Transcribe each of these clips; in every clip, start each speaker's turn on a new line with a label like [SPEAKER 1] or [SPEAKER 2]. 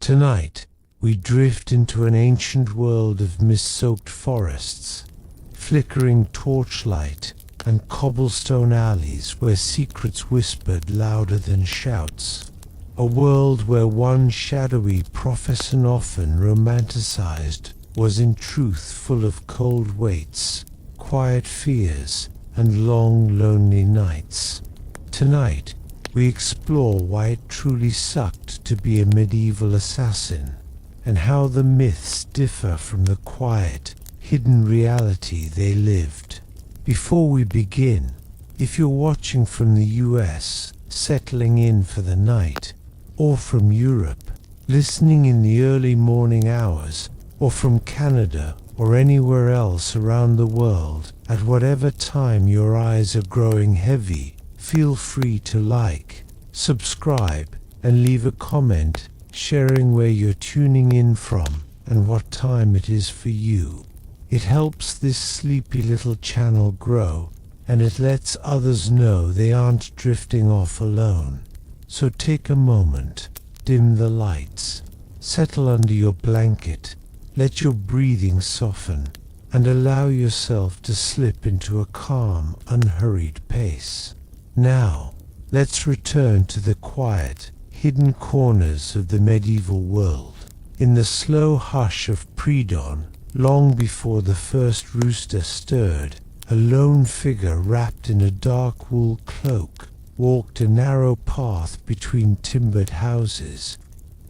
[SPEAKER 1] Tonight, we drift into an ancient world of mist-soaked forests, flickering torchlight, and cobblestone alleys where secrets whispered louder than shouts. A world where one shadowy profession often romanticized was in truth full of cold waits, quiet fears, and long, lonely nights. Tonight, we explore why it truly sucked to be a medieval assassin, and how the myths differ from the quiet, hidden reality they lived. Before we begin, if you're watching from the US, settling in for the night, or from Europe, listening in the early morning hours, or from Canada or anywhere else around the world, at whatever time your eyes are growing heavy, feel free to like, subscribe, and leave a comment sharing where you're tuning in from and what time it is for you. It helps this sleepy little channel grow, and it lets others know they aren't drifting off alone. So take a moment, dim the lights, settle under your blanket, let your breathing soften, and allow yourself to slip into a calm, unhurried pace. Now, let's return to the quiet, hidden corners of the medieval world. In the slow hush of pre-dawn, long before the first rooster stirred, a lone figure wrapped in a dark wool cloak walked a narrow path between timbered houses.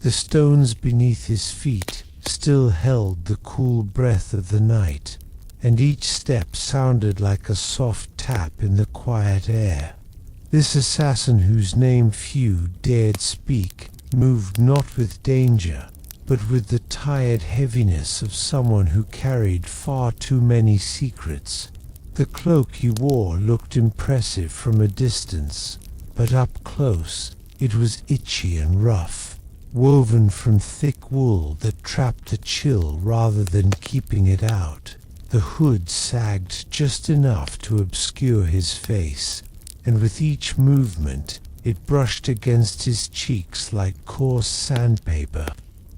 [SPEAKER 1] The stones beneath his feet still held the cool breath of the night, and each step sounded like a soft tap in the quiet air. This assassin, whose name few dared speak, moved not with danger, but with the tired heaviness of someone who carried far too many secrets. The cloak he wore looked impressive from a distance, but up close it was itchy and rough, woven from thick wool that trapped the chill rather than keeping it out. The hood sagged just enough to obscure his face, and with each movement it brushed against his cheeks like coarse sandpaper.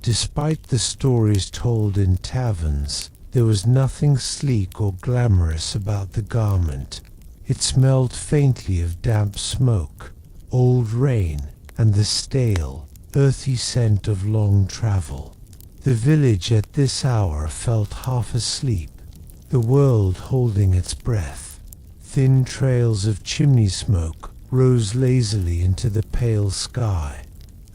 [SPEAKER 1] Despite the stories told in taverns, there was nothing sleek or glamorous about the garment. It smelled faintly of damp smoke, old rain, and the stale, earthy scent of long travel. The village at this hour felt half asleep, the world holding its breath. Thin trails of chimney smoke rose lazily into the pale sky.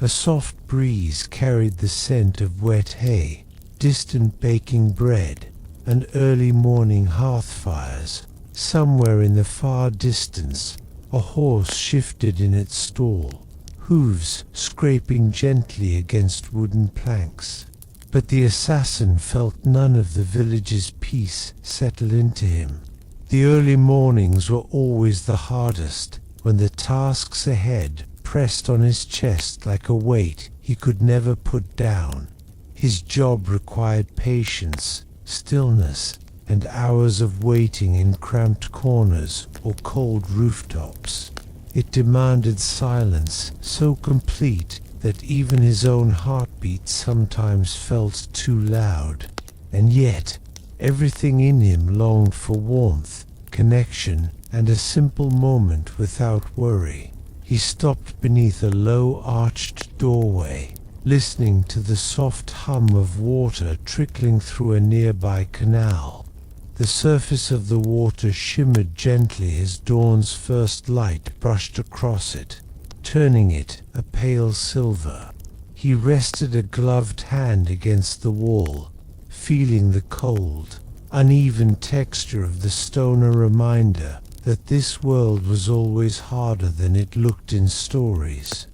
[SPEAKER 1] A soft breeze carried the scent of wet hay, distant baking bread, and early morning hearth fires. Somewhere in the far distance, a horse shifted in its stall, hooves scraping gently against wooden planks. But the assassin felt none of the village's peace settle into him. The early mornings were always the hardest, when the tasks ahead pressed on his chest like a weight he could never put down. His job required patience, stillness, and hours of waiting in cramped corners or cold rooftops. It demanded silence so complete that even his own heartbeat sometimes felt too loud. And yet, everything in him longed for warmth, connection, and a simple moment without worry. He stopped beneath a low-arched doorway, listening to the soft hum of water trickling through a nearby canal. The surface of the water shimmered gently as dawn's first light brushed across it, turning it a pale silver. He rested a gloved hand against the wall, feeling the cold, uneven texture of the stone, a reminder that this world was always harder than it looked in stories.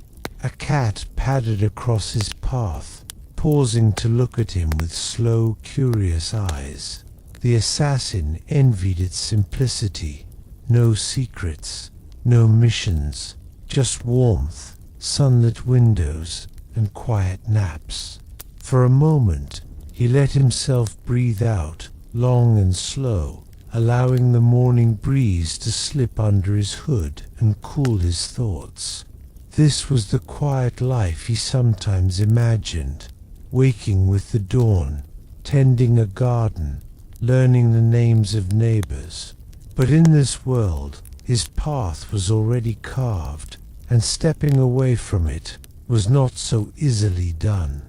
[SPEAKER 1] A cat padded across his path, pausing to look at him with slow, curious eyes. The assassin envied its simplicity. No secrets, no missions, just warmth, sunlit windows, and quiet naps. For a moment, he let himself breathe out, long and slow, allowing the morning breeze to slip under his hood and cool his thoughts. This was the quiet life he sometimes imagined, waking with the dawn, tending a garden, learning the names of neighbors. But in this world, his path was already carved, and stepping away from it was not so easily done.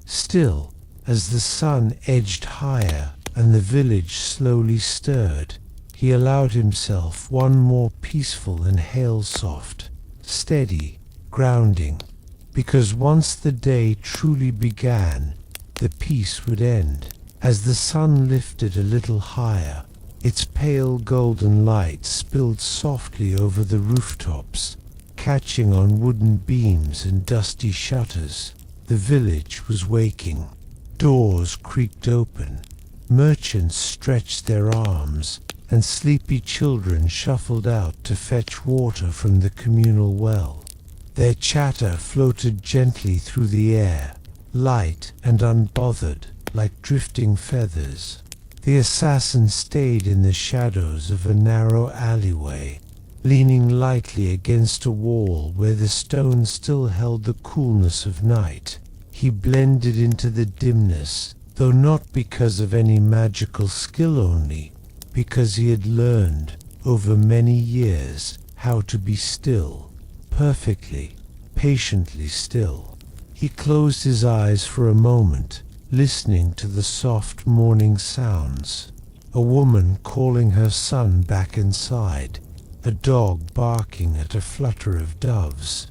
[SPEAKER 1] Still, as the sun edged higher and the village slowly stirred, he allowed himself one more peaceful inhale, soft, steady, grounding, because once the day truly began, the peace would end. As the sun lifted a little higher, its pale golden light spilled softly over the rooftops, catching on wooden beams and dusty shutters. The village was waking. Doors creaked open, merchants stretched their arms, and sleepy children shuffled out to fetch water from the communal well. Their chatter floated gently through the air, light and unbothered, like drifting feathers. The assassin stayed in the shadows of a narrow alleyway, leaning lightly against a wall where the stone still held the coolness of night. He blended into the dimness, though not because of any magical skill, only because he had learned over many years how to be still, perfectly, patiently still. He closed his eyes for a moment, listening to the soft morning sounds. A woman calling her son back inside, a dog barking at a flutter of doves,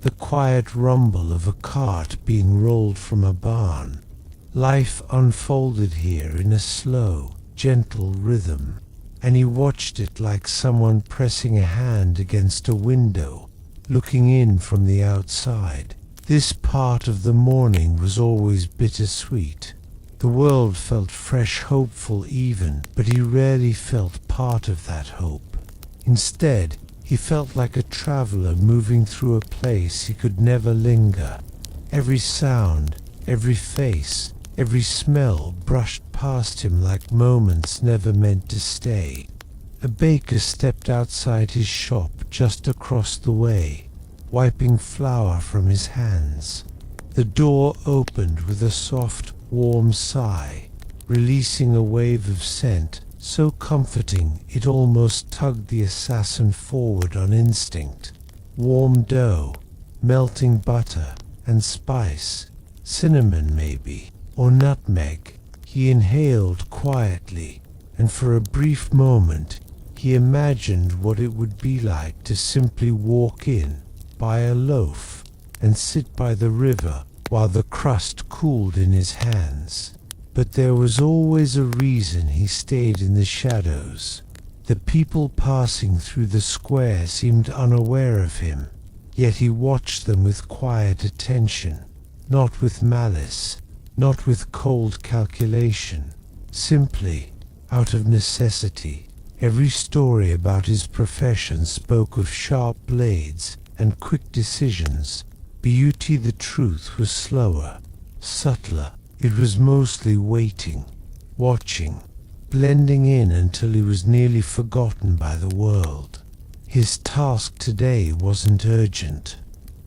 [SPEAKER 1] the quiet rumble of a cart being rolled from a barn. Life unfolded here in a slow, gentle rhythm, and he watched it like someone pressing a hand against a window, looking in from the outside. This part of the morning was always bittersweet. The world felt fresh, hopeful even, but he rarely felt part of that hope. Instead, he felt like a traveler moving through a place he could never linger. Every sound, every face, every smell brushed past him like moments never meant to stay. A baker stepped outside his shop just across the way, wiping flour from his hands. The door opened with a soft, warm sigh, releasing a wave of scent so comforting it almost tugged the assassin forward on instinct. Warm dough, melting butter, and spice, cinnamon maybe, or nutmeg. He inhaled quietly, and for a brief moment he imagined what it would be like to simply walk in, buy a loaf, and sit by the river while the crust cooled in his hands. But there was always a reason he stayed in the shadows. The people passing through the square seemed unaware of him, yet he watched them with quiet attention, not with malice, not with cold calculation, simply out of necessity. Every story about his profession spoke of sharp blades and quick decisions. Beauty, the truth, was slower, subtler. It was mostly waiting, watching, blending in until he was nearly forgotten by the world. His task today wasn't urgent.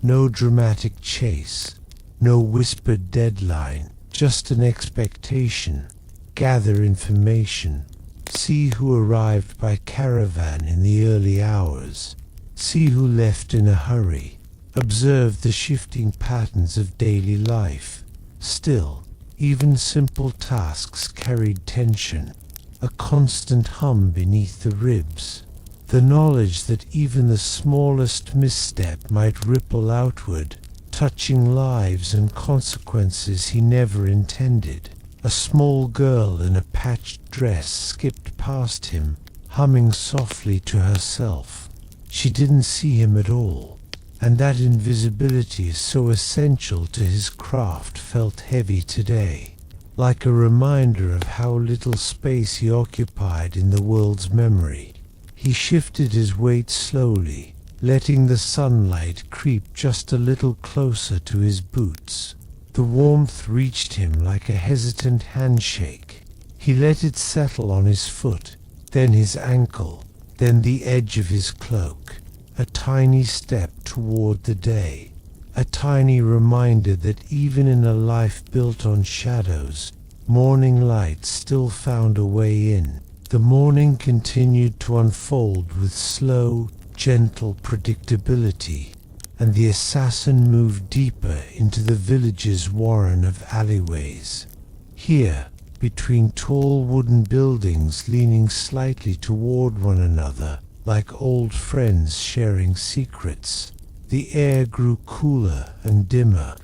[SPEAKER 1] No dramatic chase, no whispered deadline, just an expectation. Gather information, see who arrived by caravan in the early hours, see who left in a hurry, observe the shifting patterns of daily life. Still, even simple tasks carried tension, a constant hum beneath the ribs, the knowledge that even the smallest misstep might ripple outward, touching lives and consequences he never intended. A small girl in a patched dress skipped past him, humming softly to herself. She didn't see him at all, and that invisibility so essential to his craft felt heavy today, like a reminder of how little space he occupied in the world's memory. He shifted his weight slowly, letting the sunlight creep just a little closer to his boots. The warmth reached him like a hesitant handshake. He let it settle on his foot, then his ankle, then the edge of his cloak. A tiny step toward the day, a tiny reminder that even in a life built on shadows, morning light still found a way in. The morning continued to unfold with slow, gentle predictability, and the assassin moved deeper into the village's warren of alleyways. Here, between tall wooden buildings leaning slightly toward one another, like old friends sharing secrets, the air grew cooler and dimmer.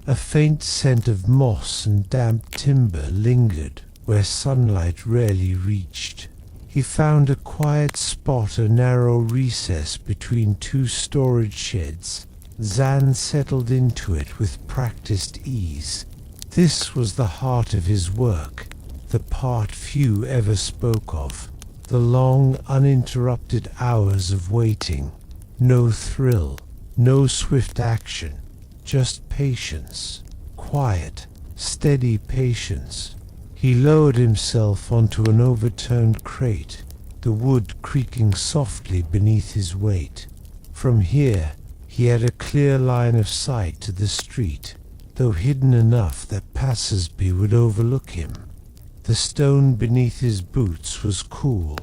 [SPEAKER 1] A faint scent of moss and damp timber lingered where sunlight rarely reached. He found a quiet spot, a narrow recess between two storage sheds. Zan settled into it with practiced ease. This was the heart of his work, the part few ever spoke of. The long, uninterrupted hours of waiting. No thrill, no swift action, just patience. Quiet, steady patience. He lowered himself onto an overturned crate, the wood creaking softly beneath his weight. From here, he had a clear line of sight to the street, though hidden enough that passers-by would overlook him. The stone beneath his boots was cool,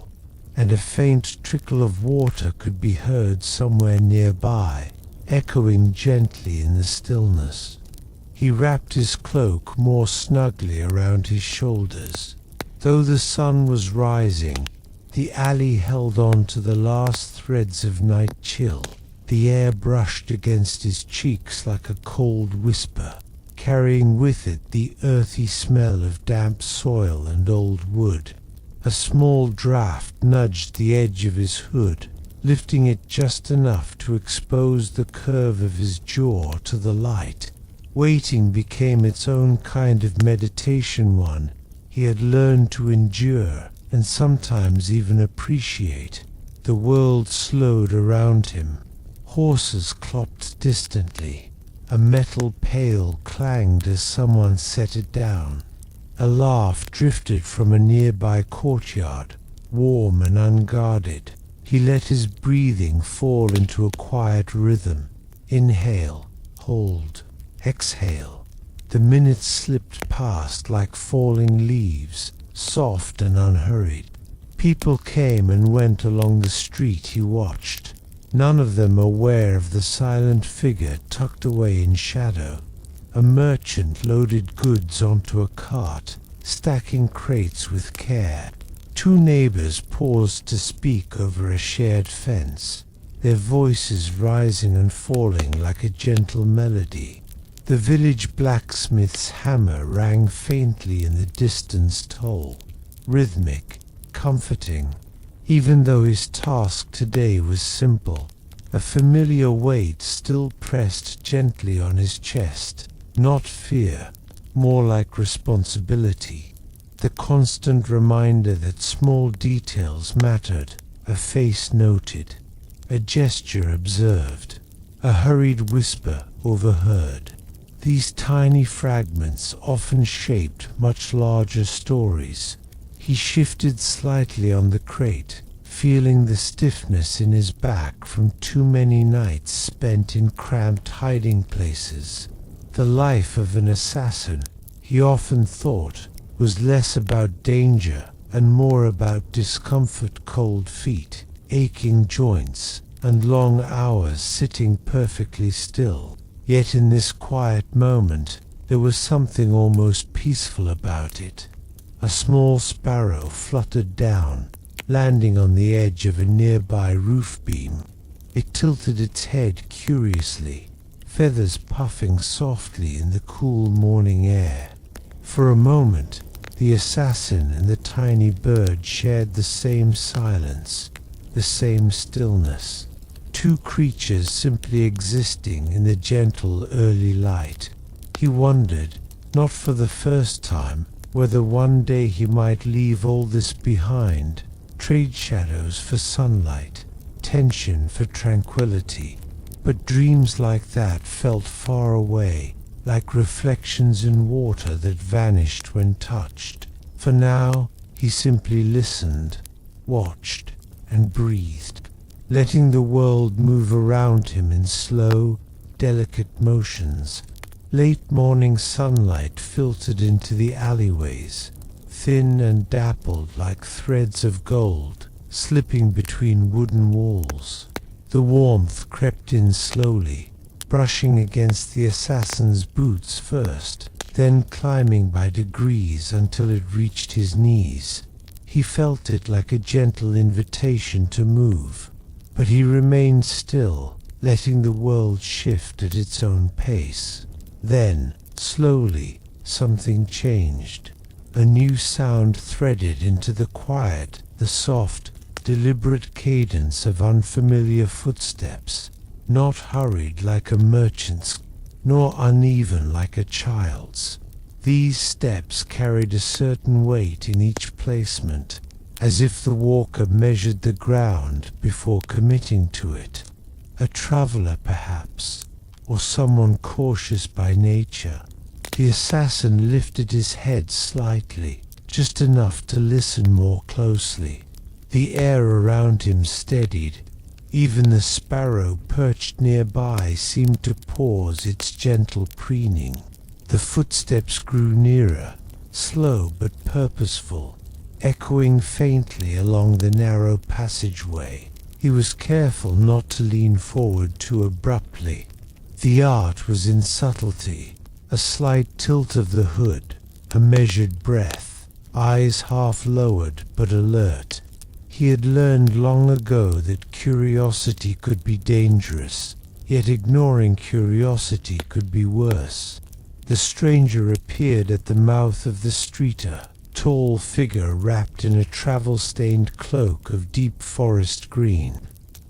[SPEAKER 1] and a faint trickle of water could be heard somewhere nearby, echoing gently in the stillness. He wrapped his cloak more snugly around his shoulders. Though the sun was rising, the alley held on to the last threads of night chill. The air brushed against his cheeks like a cold whisper, carrying with it the earthy smell of damp soil and old wood. A small draught nudged the edge of his hood, lifting it just enough to expose the curve of his jaw to the light. Waiting became its own kind of meditation, one he had learned to endure and sometimes even appreciate. The world slowed around him. Horses clopped distantly. A metal pail clanged as someone set it down. A laugh drifted from a nearby courtyard, warm and unguarded. He let his breathing fall into a quiet rhythm. Inhale, hold, exhale. The minutes slipped past like falling leaves, soft and unhurried. People came and went along the street he watched, none of them aware of the silent figure tucked away in shadow. A merchant loaded goods onto a cart, stacking crates with care. Two neighbors paused to speak over a shared fence, their voices rising and falling like a gentle melody. The village blacksmith's hammer rang faintly in the distance toll, rhythmic, comforting. Even though his task today was simple, a familiar weight still pressed gently on his chest. Not fear, more like responsibility. The constant reminder that small details mattered, a face noted, a gesture observed, a hurried whisper overheard. These tiny fragments often shaped much larger stories. He shifted slightly on the crate, feeling the stiffness in his back from too many nights spent in cramped hiding places. The life of an assassin, he often thought, was less about danger and more about discomfort, cold feet, aching joints, and long hours sitting perfectly still. Yet in this quiet moment, there was something almost peaceful about it. A small sparrow fluttered down, landing on the edge of a nearby roof beam. It tilted its head curiously, feathers puffing softly in the cool morning air. For a moment, the assassin and the tiny bird shared the same silence, the same stillness. Two creatures simply existing in the gentle early light. He wondered, not for the first time, whether one day he might leave all this behind, trade shadows for sunlight, tension for tranquility. But dreams like that felt far away, like reflections in water that vanished when touched. For now, he simply listened, watched, and breathed, letting the world move around him in slow, delicate motions. Late morning sunlight filtered into the alleyways, thin and dappled like threads of gold, slipping between wooden walls. The warmth crept in slowly, brushing against the assassin's boots first, then climbing by degrees until it reached his knees. He felt it like a gentle invitation to move, but he remained still, letting the world shift at its own pace. Then, slowly, something changed. A new sound threaded into the quiet, the soft, deliberate cadence of unfamiliar footsteps, not hurried like a merchant's, nor uneven like a child's. These steps carried a certain weight in each placement, as if the walker measured the ground before committing to it. A traveler, perhaps, or someone cautious by nature. The assassin lifted his head slightly, just enough to listen more closely. The air around him steadied. Even the sparrow perched nearby seemed to pause its gentle preening. The footsteps grew nearer, slow but purposeful, echoing faintly along the narrow passageway. He was careful not to lean forward too abruptly. The art was in subtlety, a slight tilt of the hood, a measured breath, eyes half lowered but alert. He had learned long ago that curiosity could be dangerous, yet ignoring curiosity could be worse. The stranger appeared at the mouth of the street, a tall figure wrapped in a travel-stained cloak of deep forest green.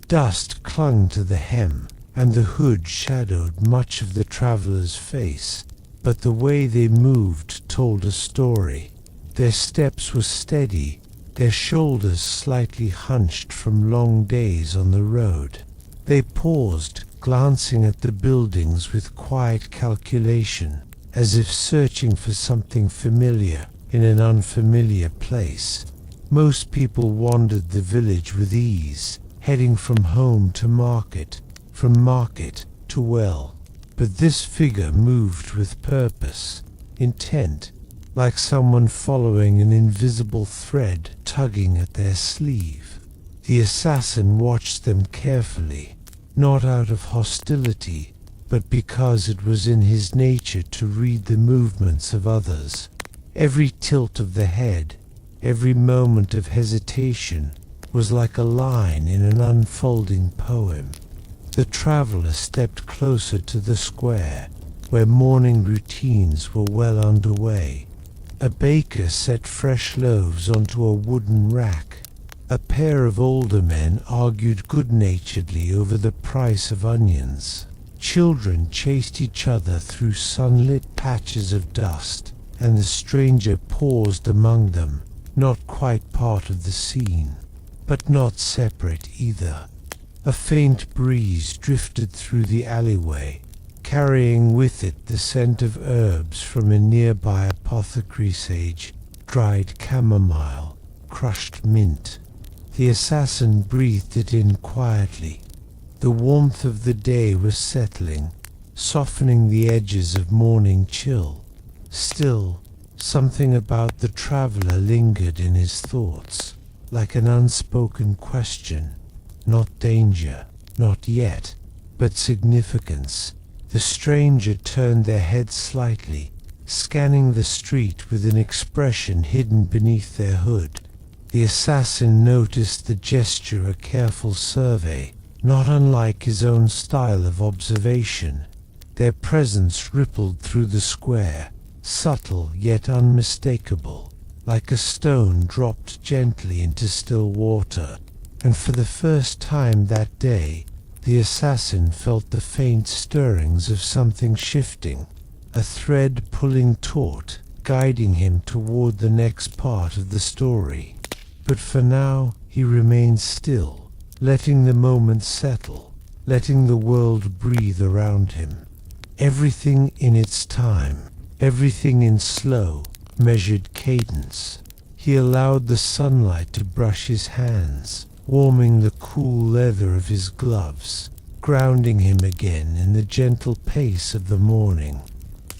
[SPEAKER 1] Dust clung to the hem, and the hood shadowed much of the traveler's face, but the way they moved told a story. Their steps were steady, their shoulders slightly hunched from long days on the road. They paused, glancing at the buildings with quiet calculation, as if searching for something familiar in an unfamiliar place. Most people wandered the village with ease, heading from home to market, from market to well. But this figure moved with purpose, intent, like someone following an invisible thread tugging at their sleeve. The assassin watched them carefully, not out of hostility, but because it was in his nature to read the movements of others. Every tilt of the head, every moment of hesitation, was like a line in an unfolding poem. The traveler stepped closer to the square, where morning routines were well underway. A baker set fresh loaves onto a wooden rack. A pair of older men argued good-naturedly over the price of onions. Children chased each other through sunlit patches of dust, and the stranger paused among them, not quite part of the scene, but not separate either. A faint breeze drifted through the alleyway, carrying with it the scent of herbs from a nearby apothecary, sage, dried chamomile, crushed mint. The assassin breathed it in quietly. The warmth of the day was settling, softening the edges of morning chill. Still, something about the traveler lingered in his thoughts, like an unspoken question. Not danger, not yet, but significance. The stranger turned their head slightly, scanning the street with an expression hidden beneath their hood. The assassin noticed the gesture a careful survey, not unlike his own style of observation. Their presence rippled through the square, subtle yet unmistakable, like a stone dropped gently into still water. And for the first time that day, the assassin felt the faint stirrings of something shifting, a thread pulling taut, guiding him toward the next part of the story. But for now, he remained still, letting the moment settle, letting the world breathe around him. Everything in its time, everything in slow, measured cadence. He allowed the sunlight to brush his hands, warming the cool leather of his gloves. grounding him again in the gentle pace of the morning.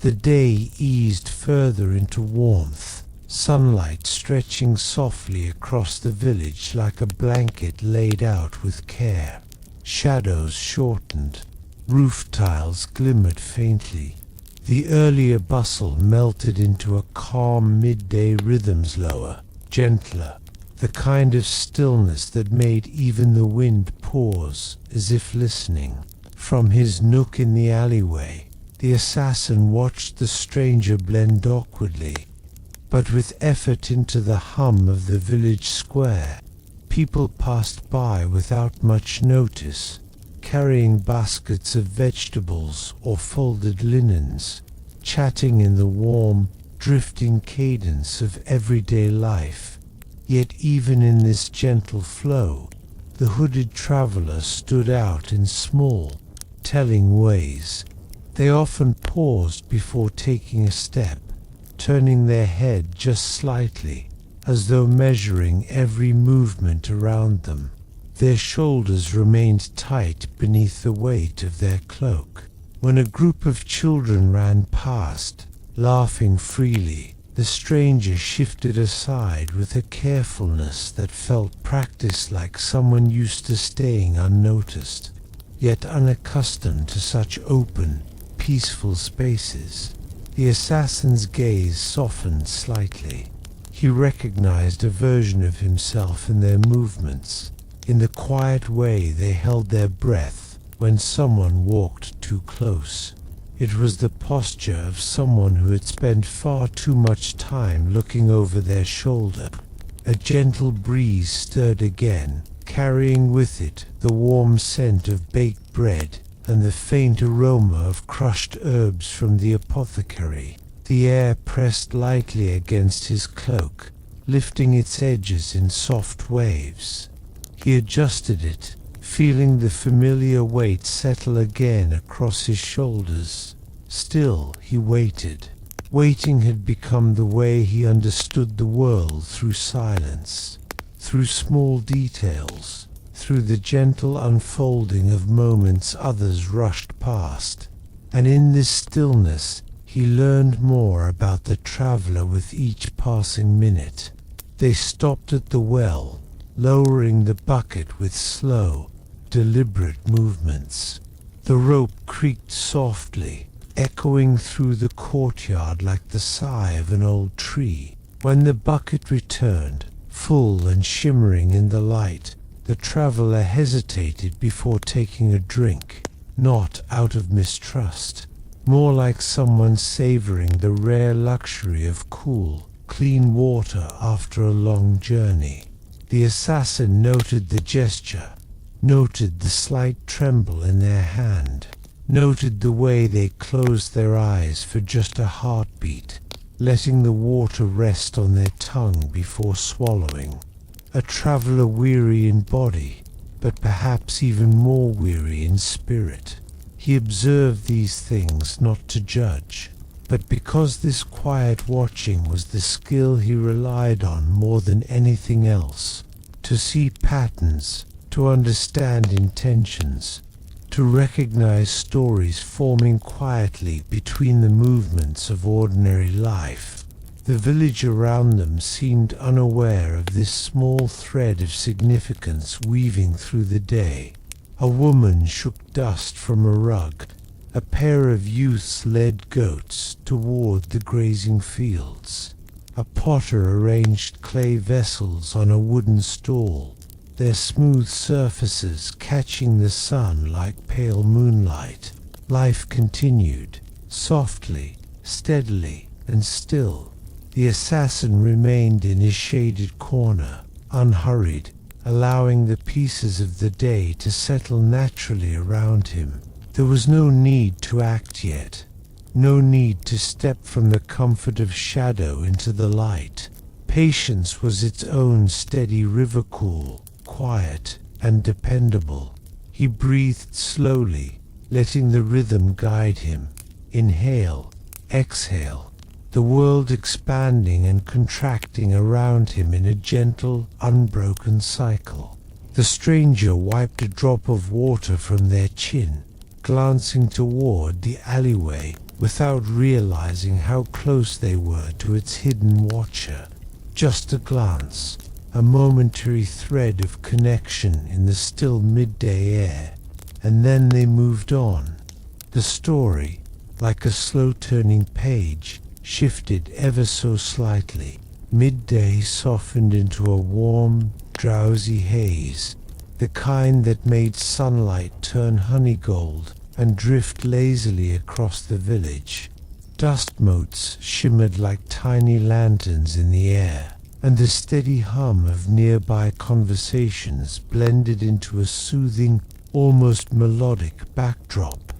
[SPEAKER 1] The day eased further into warmth, sunlight stretching softly across the village like a blanket laid out with care. Shadows shortened, roof tiles glimmered faintly. The earlier bustle melted into a calm midday rhythm, slower, gentler, the kind of stillness that made even the wind pause as if listening. From his nook in the alleyway, the assassin watched the stranger blend awkwardly, but with effort, into the hum of the village square. People passed by without much notice, carrying baskets of vegetables or folded linens, chatting in the warm, drifting cadence of everyday life. Yet even in this gentle flow, the hooded traveler stood out in small, telling ways. They often paused before taking a step, turning their head just slightly, as though measuring every movement around them. Their shoulders remained tight beneath the weight of their cloak. When a group of children ran past, laughing freely, the stranger shifted aside with a carefulness that felt practiced, like someone used to staying unnoticed, yet unaccustomed to such open, peaceful spaces. The assassin's gaze softened slightly. He recognized a version of himself in their movements, in the quiet way they held their breath when someone walked too close. It was the posture of someone who had spent far too much time looking over their shoulder. A gentle breeze stirred again, carrying with it the warm scent of baked bread and the faint aroma of crushed herbs from the apothecary. The air pressed lightly against his cloak, lifting its edges in soft waves. He adjusted it, feeling the familiar weight settle again across his shoulders. Still, he waited. Waiting had become the way he understood the world, through silence, through small details, through the gentle unfolding of moments others rushed past. And in this stillness, he learned more about the traveler with each passing minute. They stopped at the well, lowering the bucket with slow, deliberate movements. The rope creaked softly, echoing through the courtyard like the sigh of an old tree. When the bucket returned, full and shimmering in the light, the traveler hesitated before taking a drink, not out of mistrust, more like someone savoring the rare luxury of cool, clean water after a long journey. The assassin noted the gesture, noted the slight tremble in their hand, noted the way they closed their eyes for just a heartbeat, letting the water rest on their tongue before swallowing. A traveler weary in body, but perhaps even more weary in spirit. He observed these things not to judge, but because this quiet watching was the skill he relied on more than anything else. To see patterns, to understand intentions, to recognize stories forming quietly between the movements of ordinary life. The village around them seemed unaware of this small thread of significance weaving through the day. A woman shook dust from a rug. A pair of youths led goats toward the grazing fields. A potter arranged clay vessels on a wooden stall, their smooth surfaces catching the sun like pale moonlight. Life continued, softly, steadily, and still. The assassin remained in his shaded corner, unhurried, allowing the pieces of the day to settle naturally around him. There was no need to act yet, no need to step from the comfort of shadow into the light. Patience was its own steady river, cool, quiet, and dependable. He breathed slowly, letting the rhythm guide him. Inhale, exhale, the world expanding and contracting around him in a gentle, unbroken cycle. The stranger wiped a drop of water from their chin, glancing toward the alleyway without realizing how close they were to its hidden watcher. Just a glance, a momentary thread of connection in the still midday air, and then they moved on. The story, like a slow-turning page, shifted ever so slightly. Midday softened into a warm, drowsy haze, the kind that made sunlight turn honey gold and drift lazily across the village. Dust motes shimmered like tiny lanterns in the air, and the steady hum of nearby conversations blended into a soothing, almost melodic backdrop.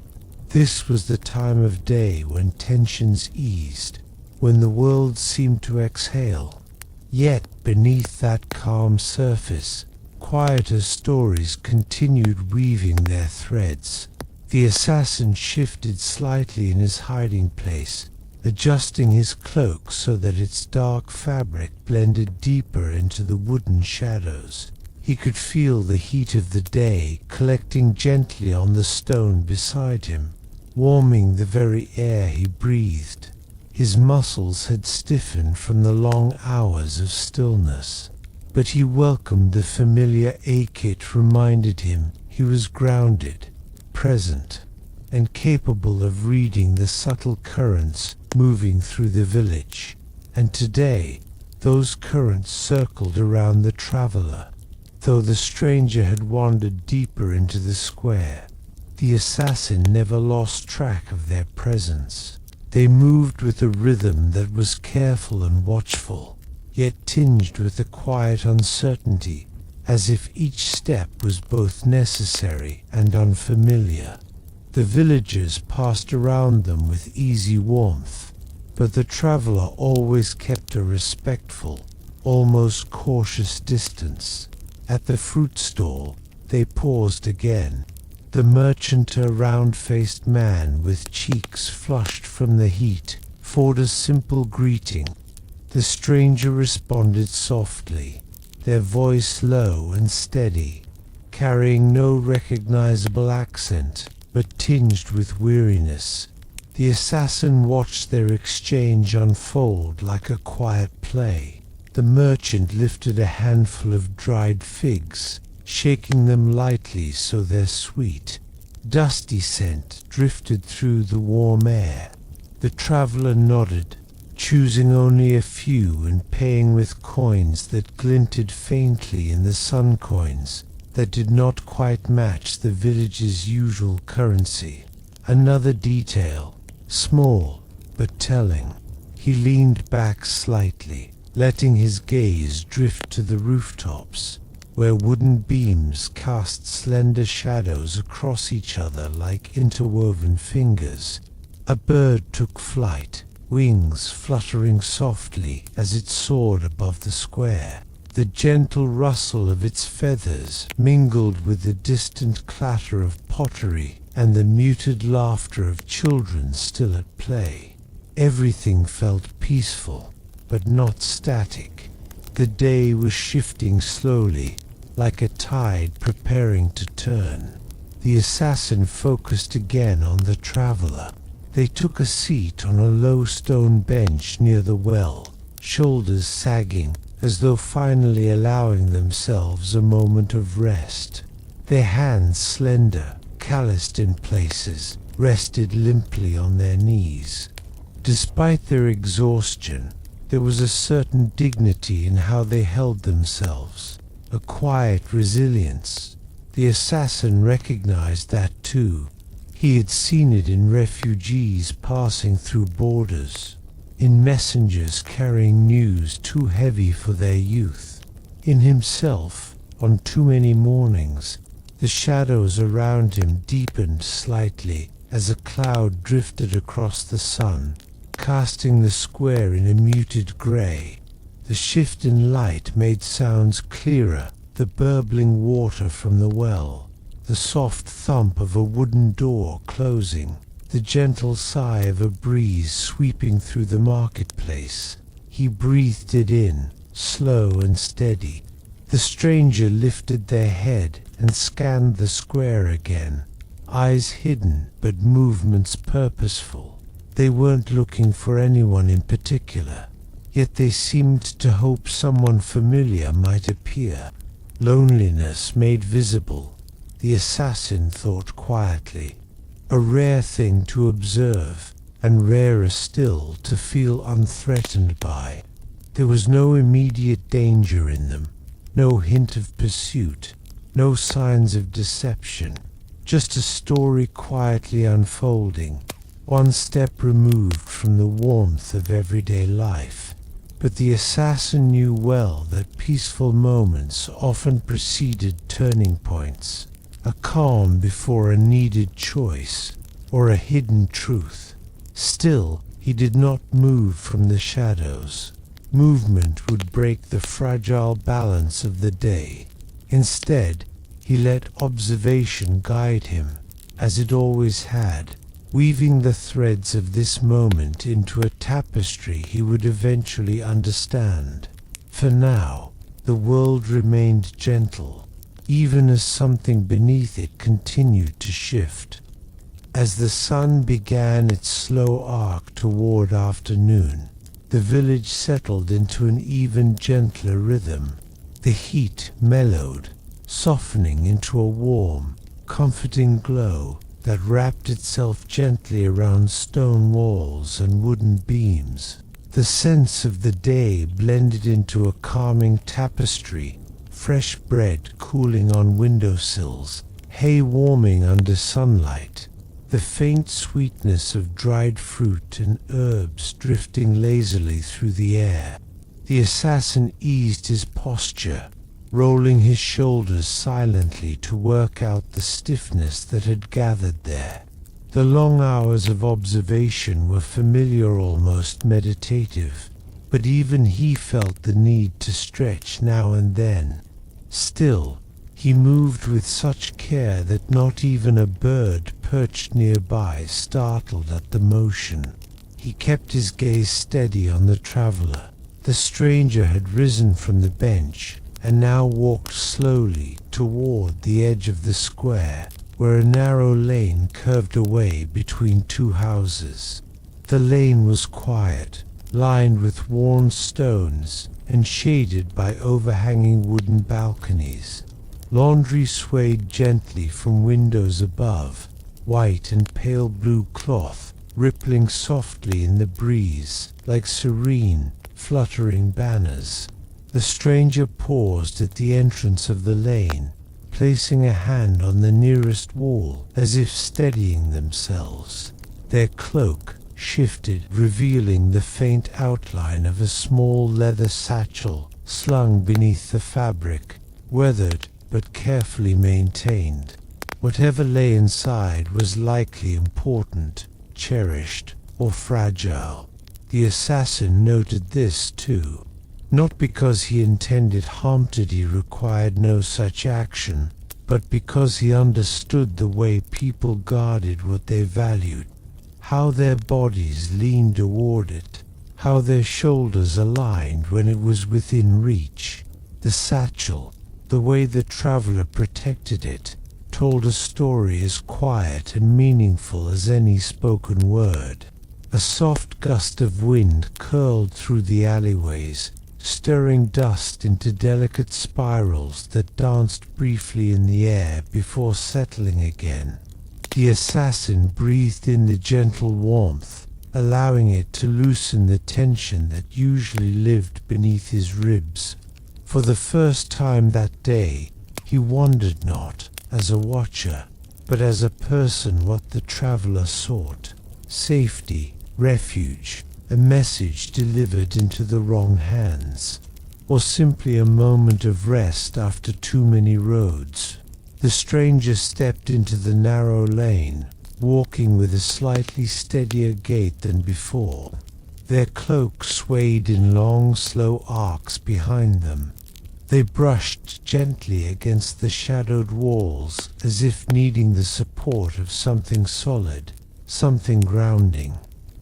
[SPEAKER 1] This was the time of day when tensions eased, when the world seemed to exhale. Yet beneath that calm surface, quieter stories continued weaving their threads. The assassin shifted slightly in his hiding place, adjusting his cloak so that its dark fabric blended deeper into the wooden shadows. He could feel the heat of the day collecting gently on the stone beside him, warming the very air he breathed. His muscles had stiffened from the long hours of stillness, but he welcomed the familiar ache. It reminded him he was grounded, present, and capable of reading the subtle currents moving through the village. And today, those currents circled around the traveler. Though the stranger had wandered deeper into the square, the assassin never lost track of their presence. They moved with a rhythm that was careful and watchful, yet tinged with a quiet uncertainty, as if each step was both necessary and unfamiliar. The villagers passed around them with easy warmth, but the traveler always kept a respectful, almost cautious distance. At the fruit stall, they paused again. The merchant, a round-faced man with cheeks flushed from the heat, forwarded a simple greeting. The stranger responded softly, their voice low and steady, carrying no recognizable accent, but tinged with weariness. The assassin watched their exchange unfold like a quiet play. The merchant lifted a handful of dried figs, shaking them lightly so their sweet, dusty scent drifted through the warm air. The traveler nodded, choosing only a few and paying with coins that glinted faintly in the sun, coins that did not quite match the village's usual currency. Another detail, small but telling. He leaned back slightly, letting his gaze drift to the rooftops, where wooden beams cast slender shadows across each other like interwoven fingers. A bird took flight, wings fluttering softly as it soared above the square. The gentle rustle of its feathers mingled with the distant clatter of pottery and the muted laughter of children still at play. Everything felt peaceful, but not static. The day was shifting slowly, like a tide preparing to turn. The assassin focused again on the traveler. They took a seat on a low stone bench near the well, shoulders sagging, as though finally allowing themselves a moment of rest. Their hands, slender, calloused in places, rested limply on their knees. Despite their exhaustion, there was a certain dignity in how they held themselves, a quiet resilience. The assassin recognized that too. He had seen it in refugees passing through borders, in messengers carrying news too heavy for their youth, in himself. On too many mornings, the shadows around him deepened slightly as a cloud drifted across the sun, casting the square in a muted grey. The shift in light made sounds clearer, the burbling water from the well, the soft thump of a wooden door closing, the gentle sigh of a breeze sweeping through the marketplace. He breathed it in, slow and steady, The stranger lifted their head and scanned the square again, eyes hidden but movements purposeful. They weren't looking for anyone in particular, yet they seemed to hope someone familiar might appear. Loneliness made visible, the assassin thought quietly. A rare thing to observe, and rarer still to feel unthreatened by. There was no immediate danger in them, no hint of pursuit, no signs of deception, just a story quietly unfolding, one step removed from the warmth of everyday life. But the assassin knew well that peaceful moments often preceded turning points, a calm before a needed choice, or a hidden truth. Still, he did not move from the shadows. Movement would break the fragile balance of the day. Instead, he let observation guide him, as it always had, weaving the threads of this moment into a tapestry he would eventually understand. For now, the world remained gentle, even as something beneath it continued to shift. As the sun began its slow arc toward afternoon, the village settled into an even gentler rhythm. The heat mellowed, softening into a warm, comforting glow that wrapped itself gently around stone walls and wooden beams. The sense of the day blended into a calming tapestry, fresh bread cooling on windowsills, hay warming under sunlight, the faint sweetness of dried fruit and herbs drifting lazily through the air. The assassin eased his posture, rolling his shoulders silently to work out the stiffness that had gathered there. The long hours of observation were familiar, almost meditative, but even he felt the need to stretch now and then. Still, he moved with such care that not even a bird perched nearby startled at the motion. He kept his gaze steady on the traveler. The stranger had risen from the bench and now walked slowly toward the edge of the square, where a narrow lane curved away between two houses. The lane was quiet, lined with worn stones and shaded by overhanging wooden balconies. Laundry swayed gently from windows above, white and pale blue cloth rippling softly in the breeze like serene, fluttering banners. The stranger paused at the entrance of the lane, placing a hand on the nearest wall as if steadying themselves. Their cloak shifted, revealing the faint outline of a small leather satchel slung beneath the fabric, weathered but carefully maintained. Whatever lay inside was likely important, cherished, or fragile. The assassin noted this too. Not because he intended harm to he required no such action, but because he understood the way people guarded what they valued, how their bodies leaned toward it, how their shoulders aligned when it was within reach. The satchel, the way the traveler protected it, told a story as quiet and meaningful as any spoken word. A soft gust of wind curled through the alleyways, stirring dust into delicate spirals that danced briefly in the air before settling again. The assassin breathed in the gentle warmth, allowing it to loosen the tension that usually lived beneath his ribs. For the first time that day, he wondered not as a watcher, but as a person what the traveler sought: safety, refuge, a message delivered into the wrong hands, or simply a moment of rest after too many roads. The stranger stepped into the narrow lane, walking with a slightly steadier gait than before. Their cloaks swayed in long, slow arcs behind them. They brushed gently against the shadowed walls as if needing the support of something solid, something grounding.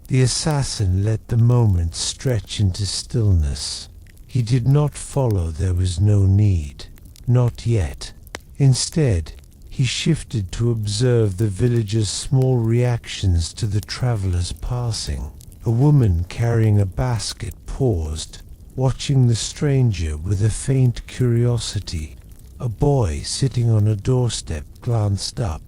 [SPEAKER 1] The assassin let the moment stretch into stillness. He did not follow, there was no need. Not yet. Instead, he shifted to observe the villagers' small reactions to the travelers passing. A woman carrying a basket paused, watching the stranger with a faint curiosity. A boy sitting on a doorstep glanced up,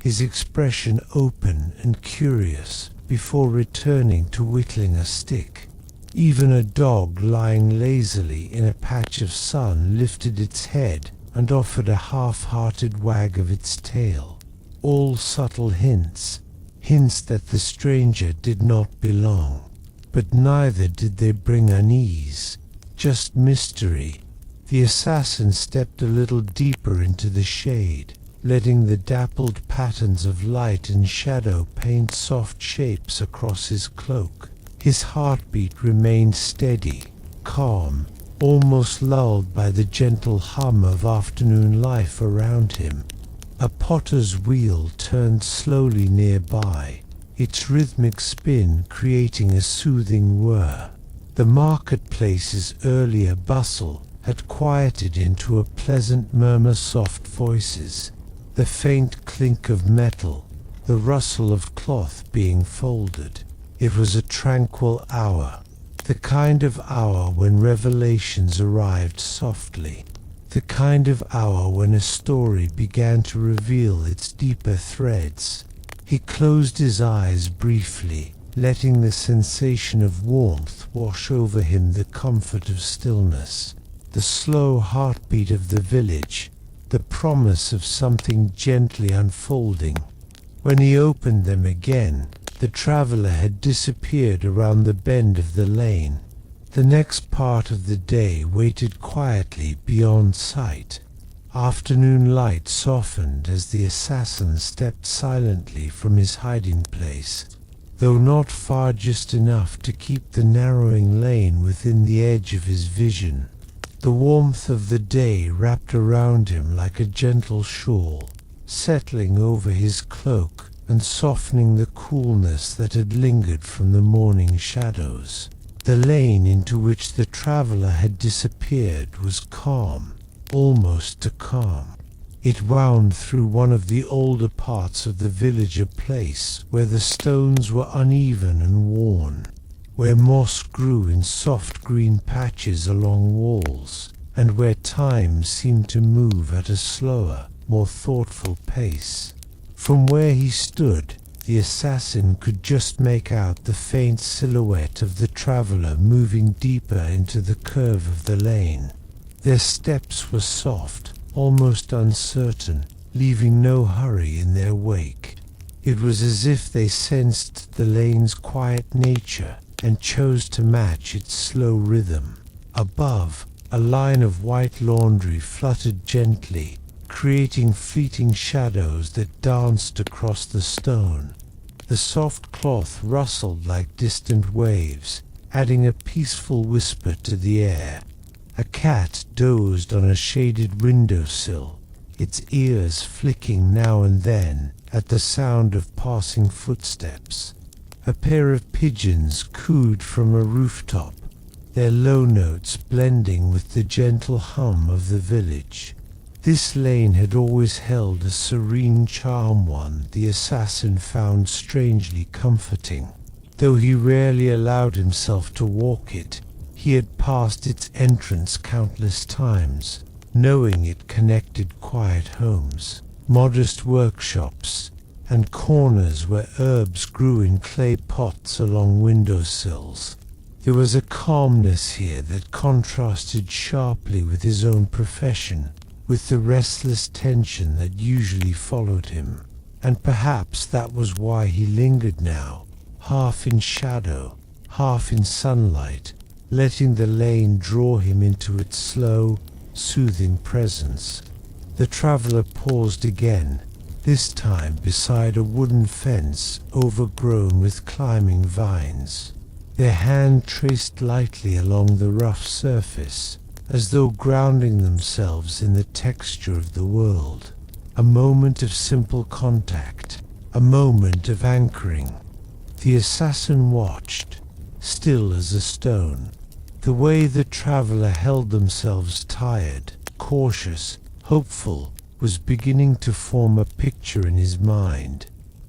[SPEAKER 1] his expression open and curious, before returning to whittling a stick. Even a dog lying lazily in a patch of sun lifted its head and offered a half-hearted wag of its tail. All subtle hints that the stranger did not belong. But neither did they bring unease, just mystery. The assassin stepped a little deeper into the shade, letting the dappled patterns of light and shadow paint soft shapes across his cloak. His heartbeat remained steady, calm, almost lulled by the gentle hum of afternoon life around him. A potter's wheel turned slowly nearby, its rhythmic spin creating a soothing whir. The marketplace's earlier bustle had quieted into a pleasant murmur, soft voices, the faint clink of metal, the rustle of cloth being folded. It was a tranquil hour, the kind of hour when revelations arrived softly, the kind of hour when a story began to reveal its deeper threads. He closed his eyes briefly, letting the sensation of warmth wash over him, the comfort of stillness, the slow heartbeat of the village, the promise of something gently unfolding. When he opened them again, the traveler had disappeared around the bend of the lane. The next part of the day waited quietly beyond sight. Afternoon light softened as the assassin stepped silently from his hiding place, though not far, just enough to keep the narrowing lane within the edge of his vision. The warmth of the day wrapped around him like a gentle shawl, settling over his cloak and softening the coolness that had lingered from the morning shadows. The lane into which the traveler had disappeared was calm, almost too calm. It wound through one of the older parts of the village, a place where the stones were uneven and worn, where moss grew in soft green patches along walls, and where time seemed to move at a slower, more thoughtful pace. From where he stood, the assassin could just make out the faint silhouette of the traveler moving deeper into the curve of the lane. Their steps were soft, almost uncertain, leaving no hurry in their wake. It was as if they sensed the lane's quiet nature and chose to match its slow rhythm. Above, a line of white laundry fluttered gently, creating fleeting shadows that danced across the stone. The soft cloth rustled like distant waves, adding a peaceful whisper to the air. A cat dozed on a shaded windowsill, its ears flicking now and then at the sound of passing footsteps. A pair of pigeons cooed from a rooftop, their low notes blending with the gentle hum of the village. This lane had always held a serene charm, one the assassin found strangely comforting. Though he rarely allowed himself to walk it, he had passed its entrance countless times, knowing it connected quiet homes, modest workshops, and corners where herbs grew in clay pots along windowsills. There was a calmness here that contrasted sharply with his own profession, with the restless tension that usually followed him. And perhaps that was why he lingered now, half in shadow, half in sunlight, letting the lane draw him into its slow, soothing presence. The traveler paused again, this time beside a wooden fence overgrown with climbing vines. Their hand traced lightly along the rough surface, as though grounding themselves in the texture of the world. A moment of simple contact, a moment of anchoring. The assassin watched, still as a stone, The way the traveler held themselves tired, cautious, hopeful, was beginning to form a picture in his mind.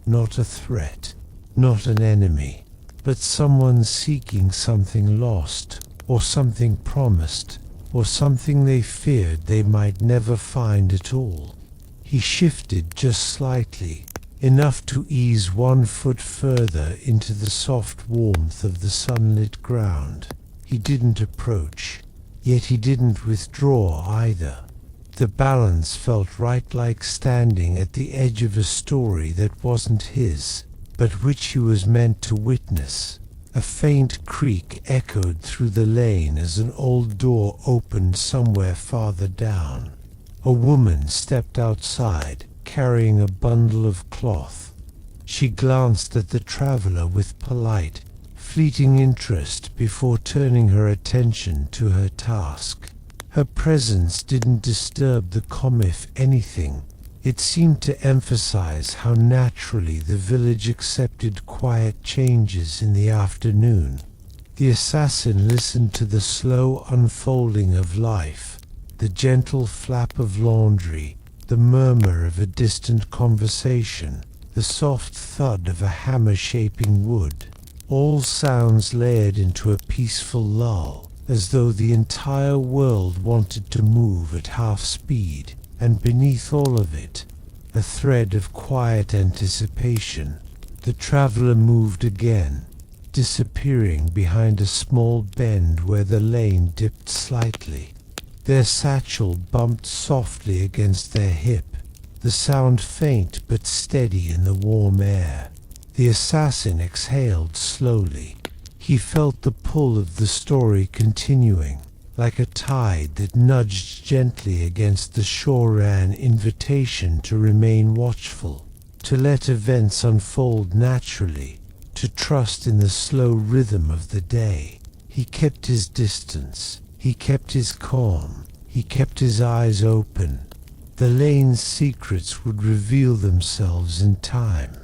[SPEAKER 1] Not a threat, not an enemy, but someone seeking something lost, or something promised, or something they feared they might never find at all. He shifted just slightly, enough to ease 1 foot further into the soft warmth of the sunlit ground. He didn't approach, yet he didn't withdraw either. The balance felt right, like standing at the edge of a story that wasn't his, but which he was meant to witness. A faint creak echoed through the lane as an old door opened somewhere farther down. A woman stepped outside, carrying a bundle of cloth. She glanced at the traveler with polite, fleeting interest before turning her attention to her task. Her presence didn't disturb the calm, if anything. It seemed to emphasize how naturally the village accepted quiet changes in the afternoon. The assassin listened to the slow unfolding of life, the gentle flap of laundry, the murmur of a distant conversation, the soft thud of a hammer shaping wood. All sounds layered into a peaceful lull, as though the entire world wanted to move at half speed. And beneath all of it, a thread of quiet anticipation. The traveler moved again, disappearing behind a small bend where the lane dipped slightly. Their satchel bumped softly against their hip, the sound faint but steady in the warm air. The assassin exhaled slowly. He felt the pull of the story continuing, like a tide that nudged gently against the shore, an invitation to remain watchful, to let events unfold naturally, to trust in the slow rhythm of the day. He kept his distance, he kept his calm, he kept his eyes open. The lane's secrets would reveal themselves in time,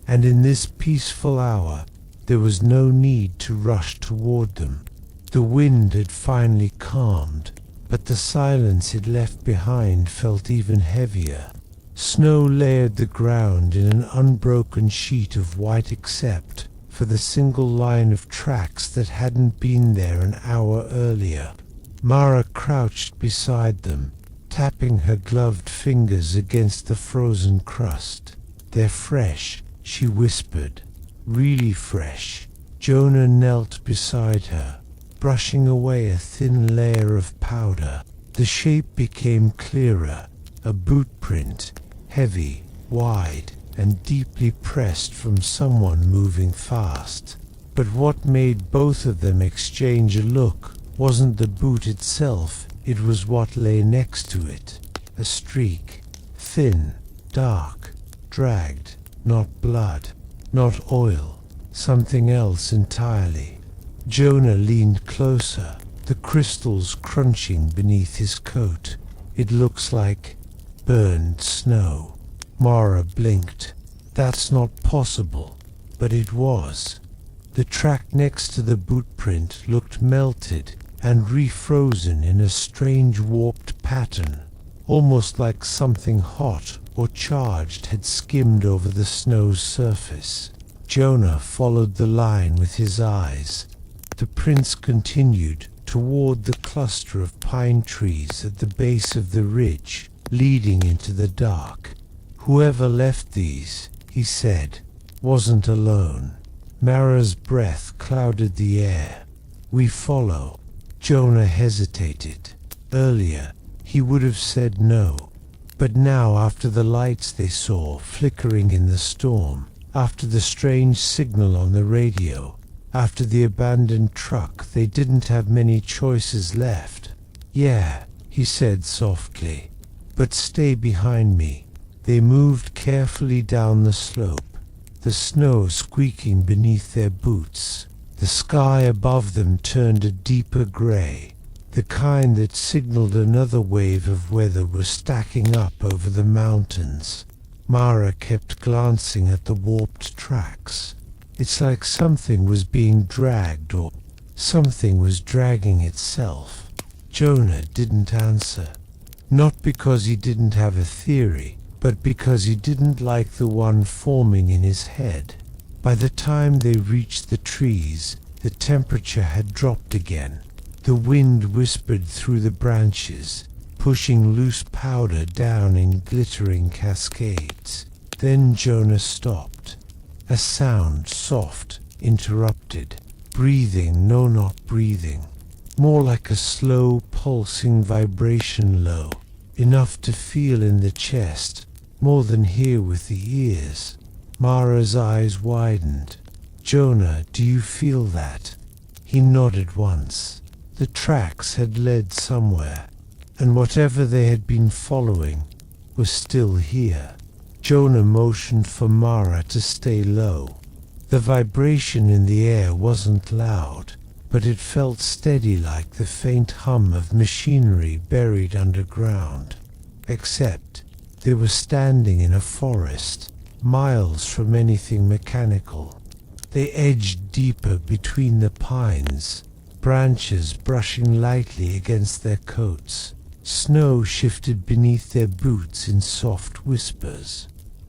[SPEAKER 1] and in this peaceful hour there was no need to rush toward them. The wind had finally calmed, but the silence it left behind felt even heavier. Snow layered the ground in an unbroken sheet of white except for the single line of tracks that hadn't been there an hour earlier. Mara crouched beside them, tapping her gloved fingers against the frozen crust. "They're fresh," she whispered. "Really fresh." Jonah knelt beside her, brushing away a thin layer of powder. The shape became clearer, a boot print, heavy, wide, and deeply pressed from someone moving fast. But what made both of them exchange a look wasn't the boot itself, it was what lay next to it. A streak, thin, dark, dragged, not blood, not oil, something else entirely. Jonah leaned closer, the crystals crunching beneath his coat. "It looks like burned snow." Mara blinked. "That's not possible." But it was. The track next to the boot print looked melted and refrozen in a strange warped pattern, almost like something hot or charged had skimmed over the snow's surface. Jonah followed the line with his eyes. The prints continued toward the cluster of pine trees at the base of the ridge, leading into the dark. "Whoever left these," he said, "wasn't alone." Mara's breath clouded the air. "We follow." Jonah hesitated. Earlier, he would have said no. But now, after the lights they saw flickering in the storm, after the strange signal on the radio, after the abandoned truck, they didn't have many choices left. "Yeah," he said softly, "but stay behind me." They moved carefully down the slope, the snow squeaking beneath their boots. The sky above them turned a deeper gray, the kind that signaled another wave of weather was stacking up over the mountains. Mara kept glancing at the warped tracks. "It's like something was being dragged or Something was dragging itself. Jonah didn't answer. Not because he didn't have a theory, but because he didn't like the one forming in his head. By the time they reached the trees, the temperature had dropped again. The wind whispered through the branches, pushing loose powder down in glittering cascades. Then Jonah stopped. A sound, soft, interrupted. Breathing, no, not breathing. More like a slow, pulsing vibration, low, enough to feel in the chest, more than hear with the ears. Mara's eyes widened. Jonah, do you feel that? He nodded once. The tracks had led somewhere, and whatever they had been following was still here. Jonah motioned for Mara to stay low. The vibration in the air wasn't loud, but it felt steady, like the faint hum of machinery buried underground. Except they were standing in a forest, miles from anything mechanical. They edged deeper between the pines, branches brushing lightly against their coats. Snow shifted beneath their boots in soft whispers.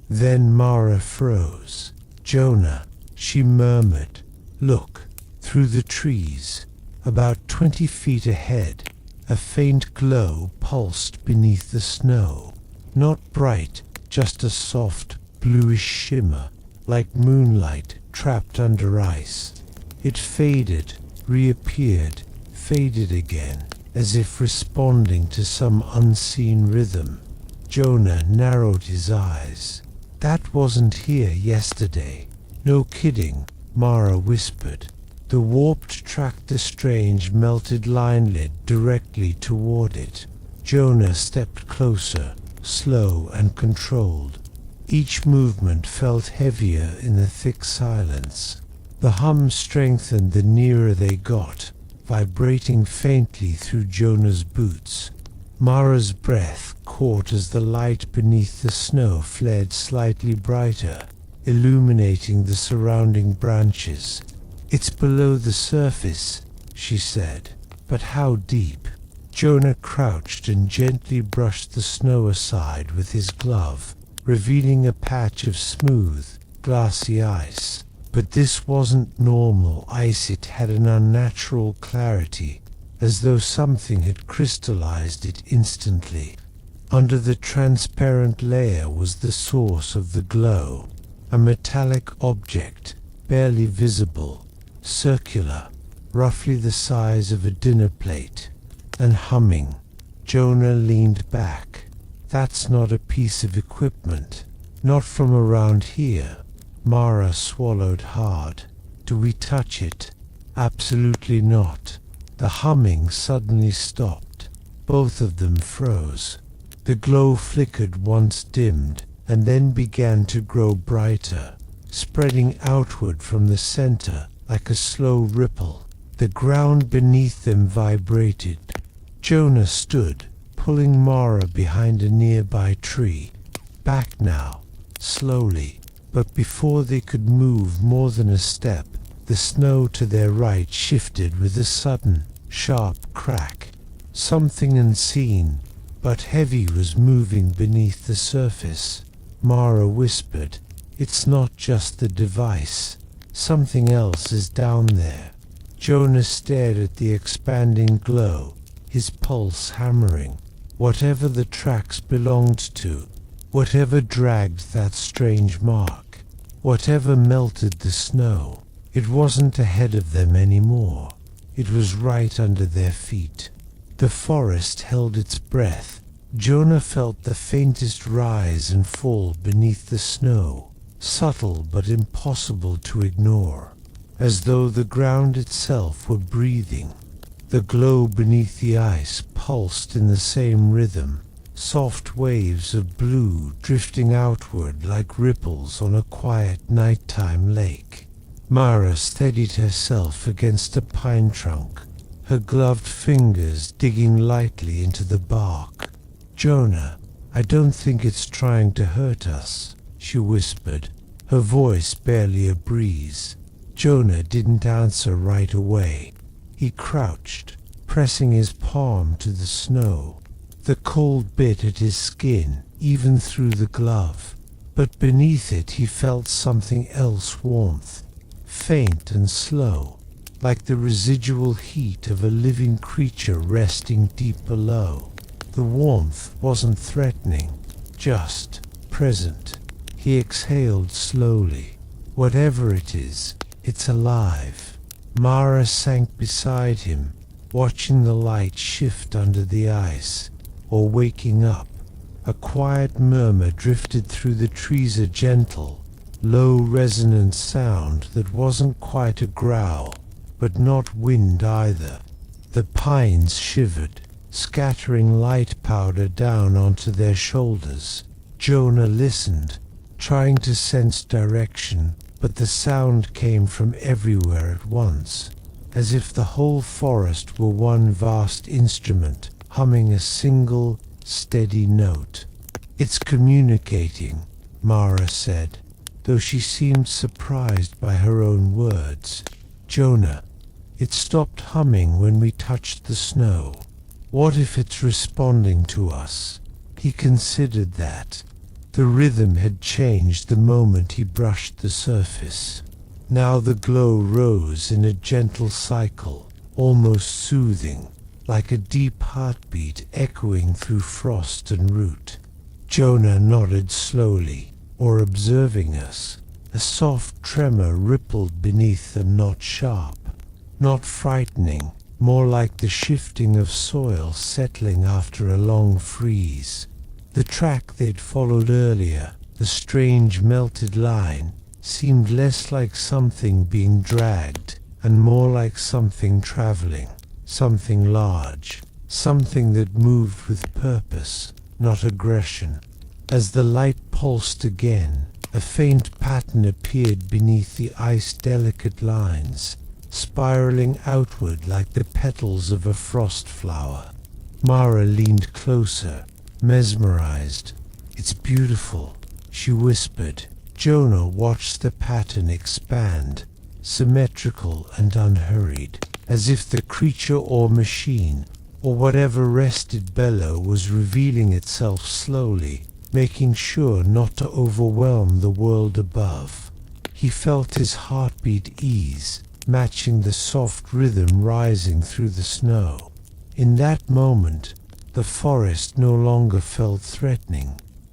[SPEAKER 1] Then Mara froze. Jonah, she murmured, look, through the trees, about 20 feet ahead. A faint glow pulsed beneath the snow. Not bright, just a soft, bluish shimmer, like moonlight trapped under ice. It faded, reappeared, faded again, as if responding to some unseen rhythm. Jonah narrowed his eyes. That wasn't here yesterday. No kidding, Mara whispered. The warped tractor strange melted line led directly toward it. Jonah stepped closer, slow and controlled. Each movement felt heavier in the thick silence. The hum strengthened the nearer they got, vibrating faintly through Jonah's boots. Mara's breath caught as the light beneath the snow flared slightly brighter, illuminating the surrounding branches. It's below the surface, she said, but how deep? Jonah crouched and gently brushed the snow aside with his glove, revealing a patch of smooth, glassy ice. But this wasn't normal ice, it had an unnatural clarity, as though something had crystallized it instantly. Under the transparent layer was the source of the glow, a metallic object, barely visible, circular, roughly the size of a dinner plate, and humming. Jonah leaned back. That's not a piece of equipment, not from around here. Mara swallowed hard. Do we touch it? Absolutely not. The humming suddenly stopped. Both of them froze. The glow flickered, once dimmed, and then began to grow brighter, spreading outward from the center like a slow ripple. The ground beneath them vibrated. Jonah stood, pulling Mara behind a nearby tree. Back now, slowly. But before they could move more than a step, the snow to their right shifted with a sudden, sharp crack. Something unseen, but heavy, was moving beneath the surface. Mara whispered, "It's not just the device. Something else is down there." Jonah stared at the expanding glow, his pulse hammering. Whatever the tracks belonged to, whatever dragged that strange mark, whatever melted the snow, it wasn't ahead of them anymore. It was right under their feet. The forest held its breath. Jonah felt the faintest rise and fall beneath the snow, subtle but impossible to ignore, as though the ground itself were breathing. The glow beneath the ice pulsed in the same rhythm, soft waves of blue drifting outward like ripples on a quiet nighttime lake. Mara steadied herself against a pine trunk, her gloved fingers digging lightly into the bark. "Jonah, I don't think it's trying to hurt us," she whispered, her voice barely a breeze. Jonah didn't answer right away. He crouched, pressing his palm to the snow. The cold bit at his skin, even through the glove, but beneath it he felt something else, warmth, faint and slow, like the residual heat of a living creature resting deep below. The warmth wasn't threatening, just present. He exhaled slowly. Whatever it is, it's alive. Mara sank beside him, watching the light shift under the ice, or waking up. A quiet murmur drifted through the trees, a gentle, low resonant sound that wasn't quite a growl, but not wind either. The pines shivered, scattering light powder down onto their shoulders. Jonah listened, trying to sense direction, but the sound came from everywhere at once, as if the whole forest were one vast instrument, humming a single, steady note. "It's communicating," Mara said, though she seemed surprised by her own words. "Jonah, it stopped humming when we touched the snow. What if it's responding to us?" He considered that. The rhythm had changed the moment he brushed the surface. Now the glow rose in a gentle cycle, almost soothing, like a deep heartbeat echoing through frost and root. Jonah nodded slowly, or observing us. A soft tremor rippled beneath them, not sharp, not frightening, more like the shifting of soil settling after a long freeze. The track they'd followed earlier, the strange melted line, seemed less like something being dragged and more like something traveling, something large, something that moved with purpose, not aggression. As the light pulsed again, a faint pattern appeared beneath the ice, delicate lines, spiraling outward like the petals of a frost flower. Mara leaned closer, mesmerized. "It's beautiful," she whispered. Jonah watched the pattern expand, symmetrical and unhurried, as if the creature or machine, or whatever rested below, was revealing itself slowly, making sure not to overwhelm the world above. He felt his heartbeat ease, matching the soft rhythm rising through the snow. In that moment, the forest no longer felt threatening.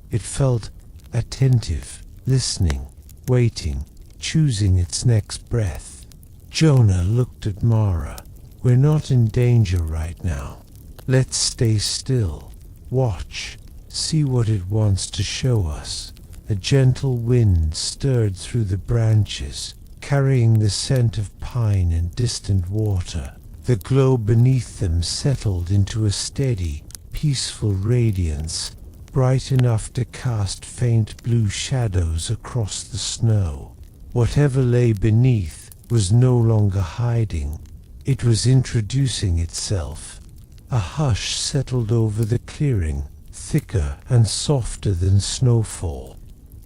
[SPEAKER 1] It felt attentive, listening, waiting, choosing its next breath. Jonah looked at Mara. "We're not in danger right now. Let's stay still. Watch. See what it wants to show us." A gentle wind stirred through the branches, carrying the scent of pine and distant water. The glow beneath them settled into a steady, peaceful radiance, bright enough to cast faint blue shadows across the snow. Whatever lay beneath was no longer hiding. It was introducing itself. A hush settled over the clearing, thicker and softer than snowfall.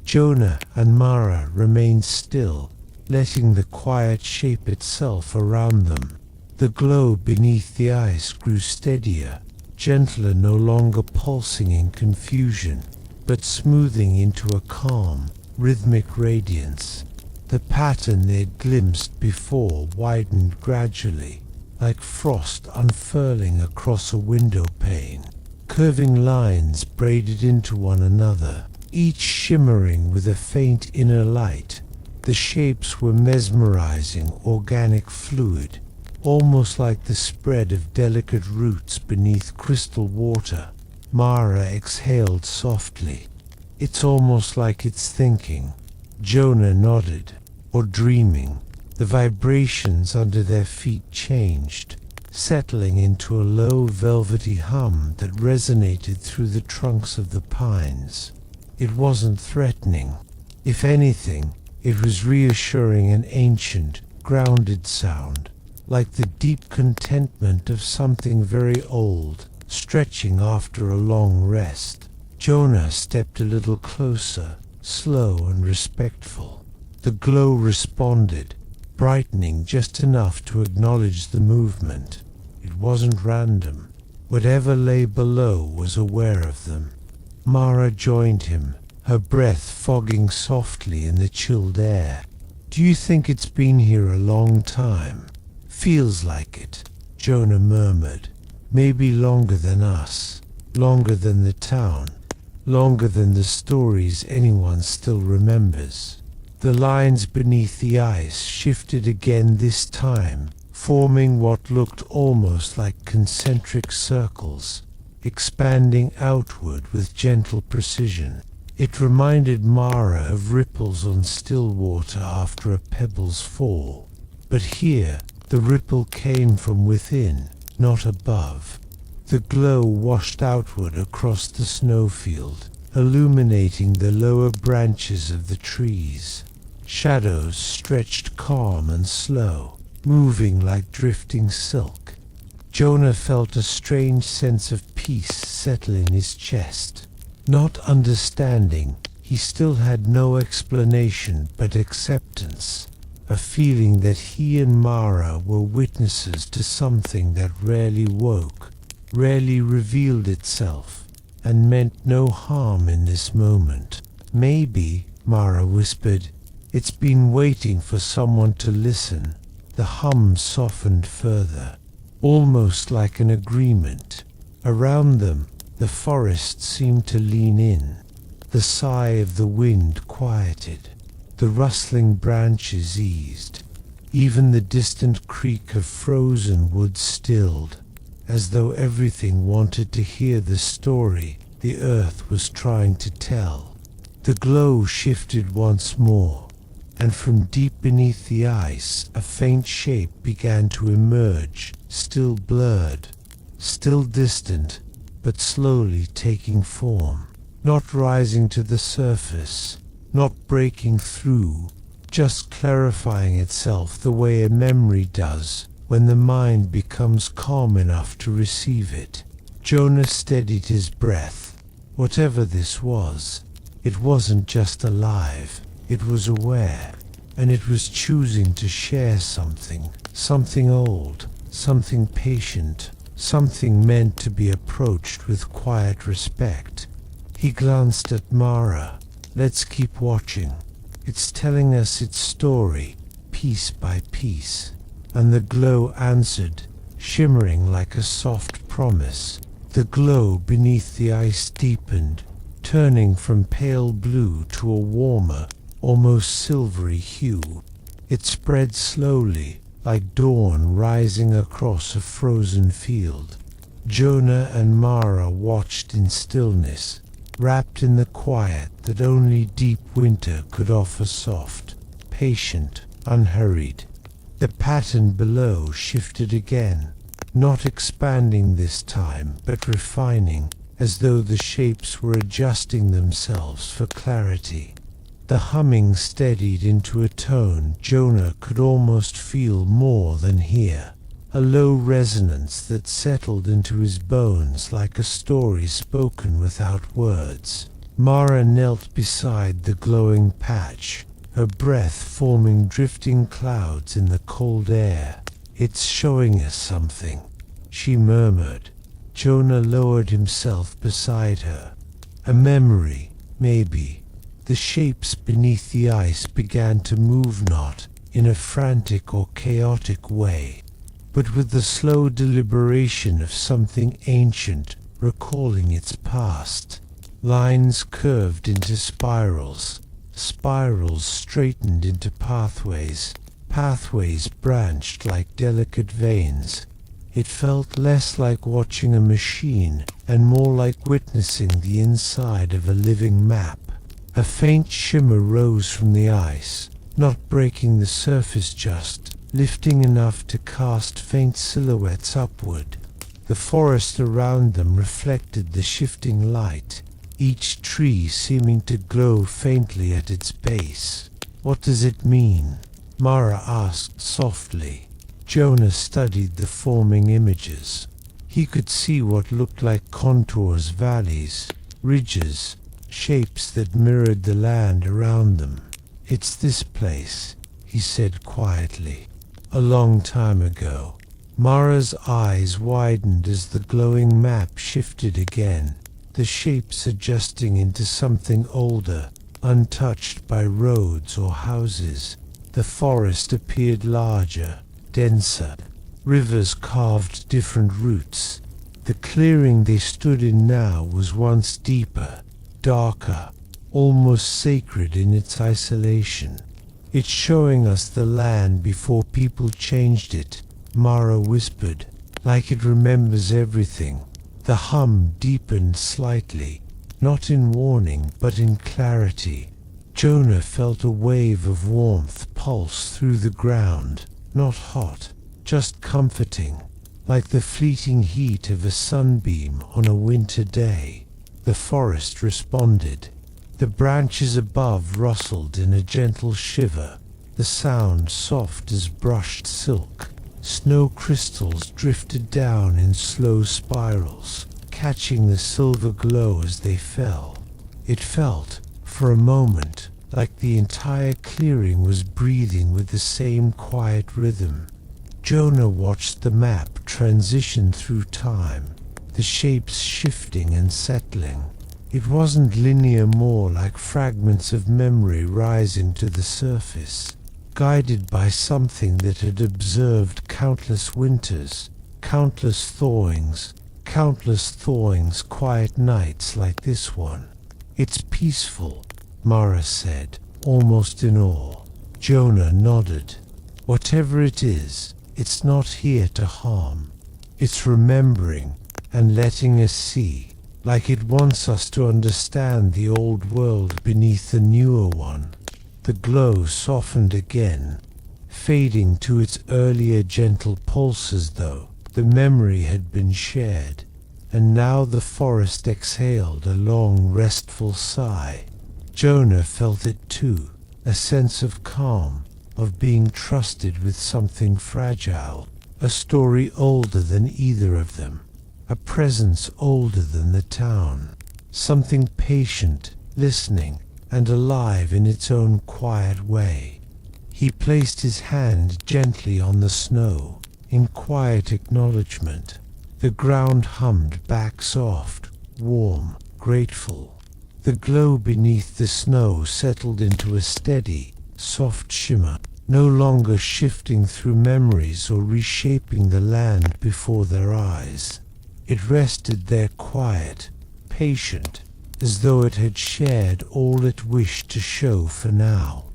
[SPEAKER 1] Jonah and Mara remained still, letting the quiet shape itself around them. The glow beneath the ice grew steadier, gentler, no longer pulsing in confusion, but smoothing into a calm, rhythmic radiance. The pattern they'd glimpsed before widened gradually, like frost unfurling across a window pane. Curving lines braided into one another, each shimmering with a faint inner light. The shapes were mesmerizing, organic, fluid, almost like the spread of delicate roots beneath crystal water. Mara exhaled softly. "It's almost like it's thinking." Jonah nodded. "Or dreaming." The vibrations under their feet changed, settling into a low velvety hum that resonated through the trunks of the pines. It wasn't threatening. If anything, it was reassuring, an ancient, grounded sound, like the deep contentment of something very old, stretching after a long rest. Jonah stepped a little closer, slow and respectful. The glow responded, brightening just enough to acknowledge the movement. It wasn't random. Whatever lay below was aware of them. Mara joined him, her breath fogging softly in the chilled air. "Do you think it's been here a long time?" "Feels like it," Jonah murmured. "Maybe longer than us, longer than the town, longer than the stories anyone still remembers." The lines beneath the ice shifted again this time, forming what looked almost like concentric circles, expanding outward with gentle precision. It reminded Mara of ripples on still water after a pebble's fall. But here, the ripple came from within, not above. The glow washed outward across the snowfield, illuminating the lower branches of the trees. Shadows stretched calm and slow, moving like drifting silk. Jonah felt a strange sense of peace settle in his chest. Not understanding, he still had no explanation but acceptance, a feeling that he and Mara were witnesses to something that rarely woke, rarely revealed itself, and meant no harm in this moment. "Maybe," Mara whispered, "it's been waiting for someone to listen." The hum softened further, almost like an agreement. Around them, the forest seemed to lean in. The sigh of the wind quieted. The rustling branches eased. Even the distant creak of frozen wood stilled, as though everything wanted to hear the story the earth was trying to tell. The glow shifted once more, and from deep beneath the ice a faint shape began to emerge, still blurred, still distant, but slowly taking form, not rising to the surface, not breaking through, just clarifying itself the way a memory does when the mind becomes calm enough to receive it. Jonah steadied his breath. Whatever this was, it wasn't just alive, it was aware, and it was choosing to share something, something old, something patient, something meant to be approached with quiet respect. He glanced at Mara. "Let's keep watching. It's telling us its story, piece by piece." And the glow answered, shimmering like a soft promise. The glow beneath the ice deepened, turning from pale blue to a warmer, almost silvery hue. It spread slowly, like dawn rising across a frozen field. Jonah and Mara watched in stillness, wrapped in the quiet that only deep winter could offer, soft, patient, unhurried. The pattern below shifted again, not expanding this time, but refining, as though the shapes were adjusting themselves for clarity. The humming steadied into a tone Jonah could almost feel more than hear, a low resonance that settled into his bones like a story spoken without words. Mara knelt beside the glowing patch, her breath forming drifting clouds in the cold air. "It's showing us something," she murmured. Jonah lowered himself beside her. "A memory, maybe." The shapes beneath the ice began to move, not in a frantic or chaotic way, but with the slow deliberation of something ancient recalling its past. Lines curved into spirals, spirals straightened into pathways, pathways branched like delicate veins. It felt less like watching a machine and more like witnessing the inside of a living map. A faint shimmer rose from the ice, not breaking the surface, just lifting enough to cast faint silhouettes upward. The forest around them reflected the shifting light, each tree seeming to glow faintly at its base. "What does it mean?" Mara asked softly. Jonah studied the forming images. He could see what looked like contours, valleys, ridges, shapes that mirrored the land around them. "It's this place," he said quietly. A long time ago. Mara's eyes widened as the glowing map shifted again, the shapes adjusting into something older, untouched by roads or houses. The forest appeared larger, denser. Rivers carved different routes. The clearing they stood in now was once deeper, darker, almost sacred in its isolation. "It's showing us the land before people changed it," Mara whispered, "like it remembers everything." The hum deepened slightly, not in warning but in clarity. Jonah felt a wave of warmth pulse through the ground, not hot, just comforting, like the fleeting heat of a sunbeam on a winter day. The forest responded. The branches above rustled in a gentle shiver, the sound soft as brushed silk. Snow crystals drifted down in slow spirals, catching the silver glow as they fell. It felt, for a moment, like the entire clearing was breathing with the same quiet rhythm. Jonah watched the map transition through time, the shapes shifting and settling. It wasn't linear, more like fragments of memory rising to the surface, guided by something that had observed countless winters, countless thawings, quiet nights like this one. "It's peaceful," Mara said, almost in awe. Jonah nodded. "Whatever it is, it's not here to harm. It's remembering and letting us see, like it wants us to understand the old world beneath the newer one." The glow softened again, fading to its earlier gentle pulses, though the memory had been shared, and now the forest exhaled a long, restful sigh. Jonah felt it too, a sense of calm, of being trusted with something fragile, a story older than either of them, a presence older than the town, something patient, listening, and alive in its own quiet way. He placed his hand gently on the snow, in quiet acknowledgement. The ground hummed back soft, warm, grateful. The glow beneath the snow settled into a steady, soft shimmer, no longer shifting through memories or reshaping the land before their eyes. It rested there quiet, patient, as though it had shared all it wished to show for now.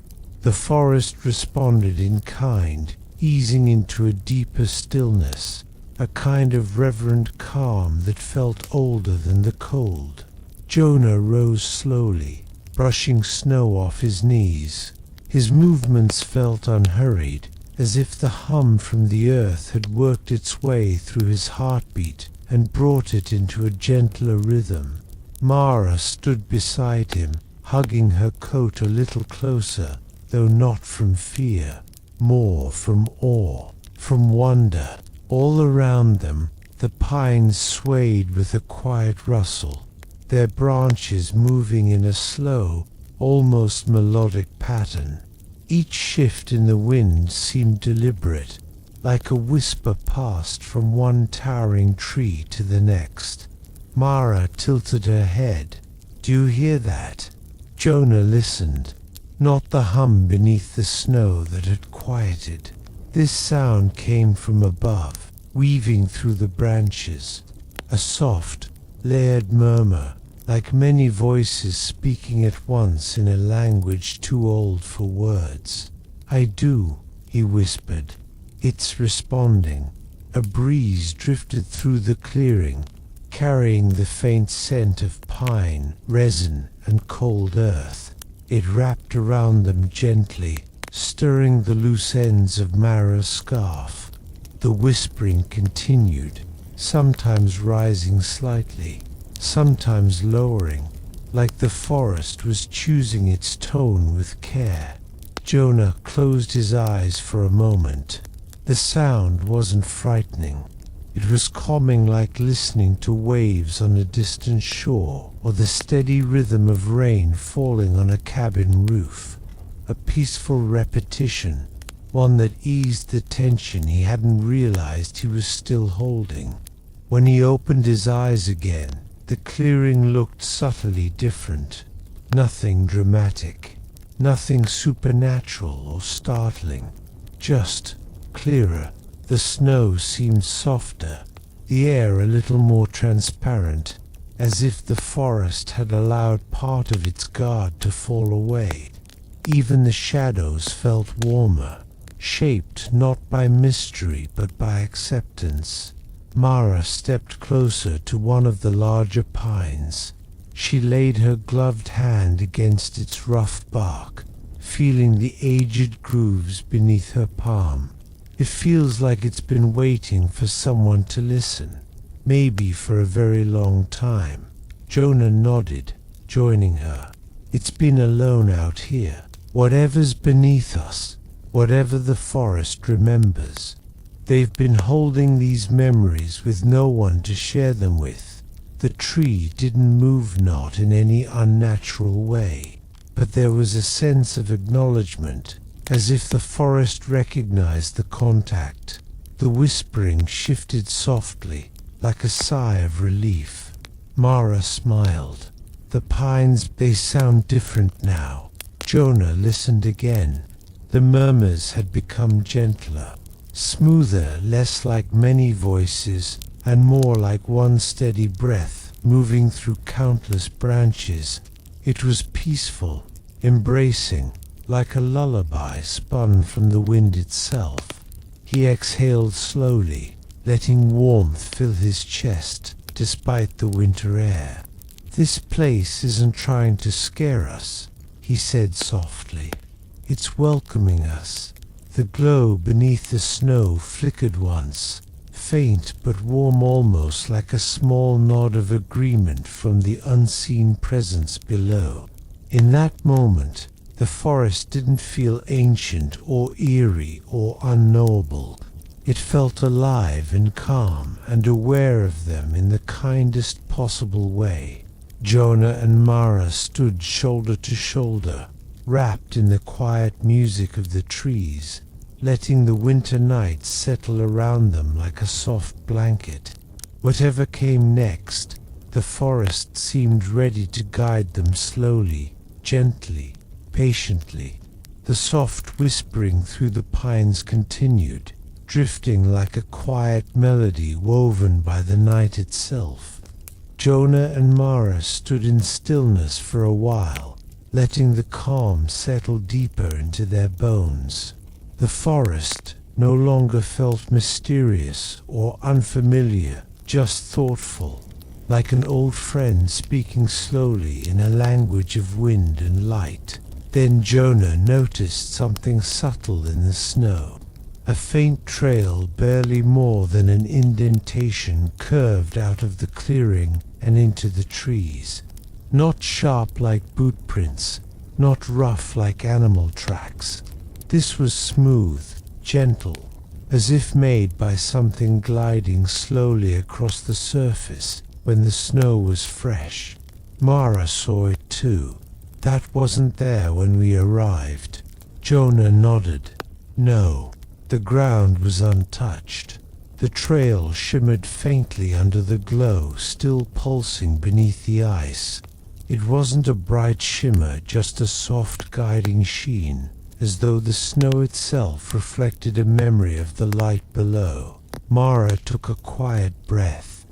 [SPEAKER 1] The forest responded in kind, easing into a deeper stillness, a kind of reverent calm that felt older than the cold. Jonah rose slowly, brushing snow off his knees. His movements felt unhurried, as if the hum from the earth had worked its way through his heartbeat and brought it into a gentler rhythm. Mara stood beside him, hugging her coat a little closer, though not from fear, more from awe, from wonder. All around them, the pines swayed with a quiet rustle, their branches moving in a slow, almost melodic pattern. Each shift in the wind seemed deliberate, like a whisper passed from one towering tree to the next. Mara tilted her head. "Do you hear that?" Jonah listened. Not the hum beneath the snow that had quieted. This sound came from above, weaving through the branches. A soft, layered murmur, like many voices speaking at once in a language too old for words. "I do," he whispered. "It's responding." A breeze drifted through the clearing, carrying the faint scent of pine, resin, and cold earth. It wrapped around them gently, stirring the loose ends of Mara's scarf. The whispering continued, sometimes rising slightly, sometimes lowering, like the forest was choosing its tone with care. Jonah closed his eyes for a moment. The sound wasn't frightening. It was calming, like listening to waves on a distant shore, or the steady rhythm of rain falling on a cabin roof. a peaceful repetition, one that eased the tension he hadn't realized he was still holding. When he opened his eyes again, the clearing looked subtly different. Nothing dramatic, nothing supernatural or startling, just clearer. The snow seemed softer, the air a little more transparent, as if the forest had allowed part of its guard to fall away. Even the shadows felt warmer, shaped not by mystery but by acceptance. Mara stepped closer to one of the larger pines. She laid her gloved hand against its rough bark, feeling the aged grooves beneath her palm. It feels like it's been waiting for someone to listen, maybe for a very long time. Jonah nodded, joining her. It's been alone out here. Whatever's beneath us, whatever the forest remembers, they've been holding these memories with no one to share them with. The tree didn't move, not in any unnatural way, but there was a sense of acknowledgement, as if the forest recognized the contact. The whispering shifted softly, like a sigh of relief. Mara smiled. The pines, they sound different now. Jonah listened again. The murmurs had become gentler, smoother, less like many voices, and more like one steady breath moving through countless branches. It was peaceful, embracing, like a lullaby spun from the wind itself. He exhaled slowly, letting warmth fill his chest despite the winter air. "This place isn't trying to scare us," he said softly. "It's welcoming us." The glow beneath the snow flickered once, faint but warm, almost like a small nod of agreement from the unseen presence below. In that moment, the forest didn't feel ancient or eerie or unknowable. It felt alive and calm and aware of them in the kindest possible way. Jonah and Mara stood shoulder to shoulder, wrapped in the quiet music of the trees, letting the winter night settle around them like a soft blanket. Whatever came next, the forest seemed ready to guide them slowly, gently, patiently. The soft whispering through the pines continued, drifting like a quiet melody woven by the night itself. Jonah and Mara stood in stillness for a while, letting the calm settle deeper into their bones. The forest no longer felt mysterious or unfamiliar, just thoughtful, like an old friend speaking slowly in a language of wind and light. Then Jonah noticed something subtle in the snow. A faint trail, barely more than an indentation, curved out of the clearing and into the trees. Not sharp like boot prints, not rough like animal tracks. This was smooth, gentle, as if made by something gliding slowly across the surface when the snow was fresh. Mara saw it too. "That wasn't there when we arrived." Jonah nodded. "No." The ground was untouched. The trail shimmered faintly under the glow still pulsing beneath the ice. It wasn't a bright shimmer, just a soft guiding sheen, as though the snow itself reflected a memory of the light below. Mara took a quiet breath.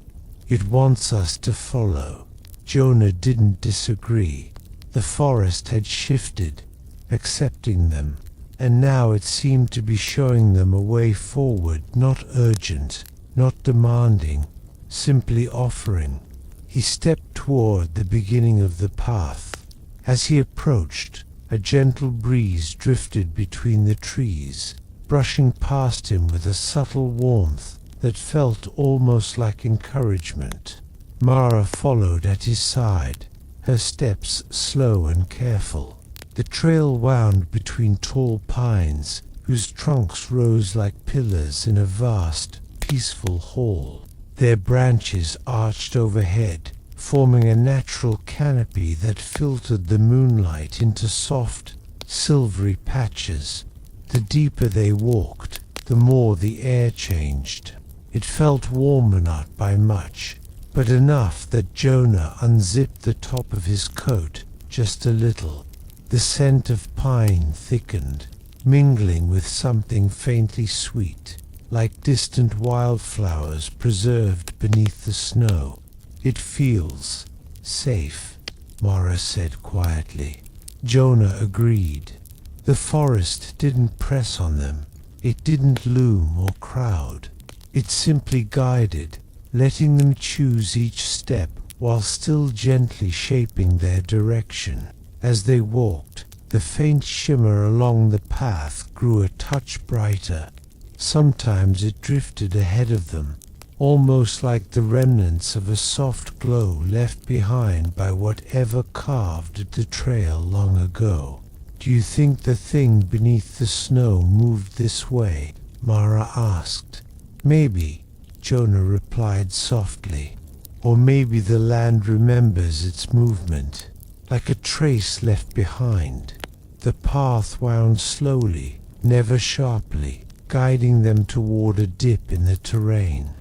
[SPEAKER 1] "It wants us to follow." Jonah didn't disagree. The forest had shifted, accepting them, and now it seemed to be showing them a way forward, not urgent, not demanding, simply offering. He stepped toward the beginning of the path. As he approached, a gentle breeze drifted between the trees, brushing past him with a subtle warmth that felt almost like encouragement. Mara followed at his side, her steps slow and careful. The trail wound between tall pines, whose trunks rose like pillars in a vast, peaceful hall. Their branches arched overhead, forming a natural canopy that filtered the moonlight into soft, silvery patches. The deeper they walked, the more the air changed. It felt warmer, not by much, but enough that Jonah unzipped the top of his coat just a little. The scent of pine thickened, mingling with something faintly sweet, like distant wildflowers preserved beneath the snow. "It feels safe," Mara said quietly. Jonah agreed. The forest didn't press on them. It didn't loom or crowd. It simply guided, letting them choose each step while still gently shaping their direction. As they walked, the faint shimmer along the path grew a touch brighter. Sometimes it drifted ahead of them, almost like the remnants of a soft glow left behind by whatever carved the trail long ago. "Do you think the thing beneath the snow moved this way?" Mara asked. "Maybe," Jonah replied softly. "Or maybe the land remembers its movement, like a trace left behind." The path wound slowly, never sharply, guiding them toward a dip in the terrain.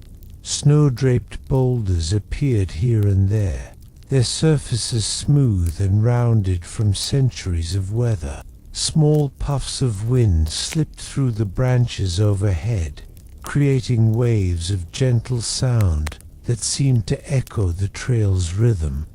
[SPEAKER 1] Snow-draped boulders appeared here and there, their surfaces smooth and rounded from centuries of weather. Small puffs of wind slipped through the branches overhead, creating waves of gentle sound that seemed to echo the trail's rhythm.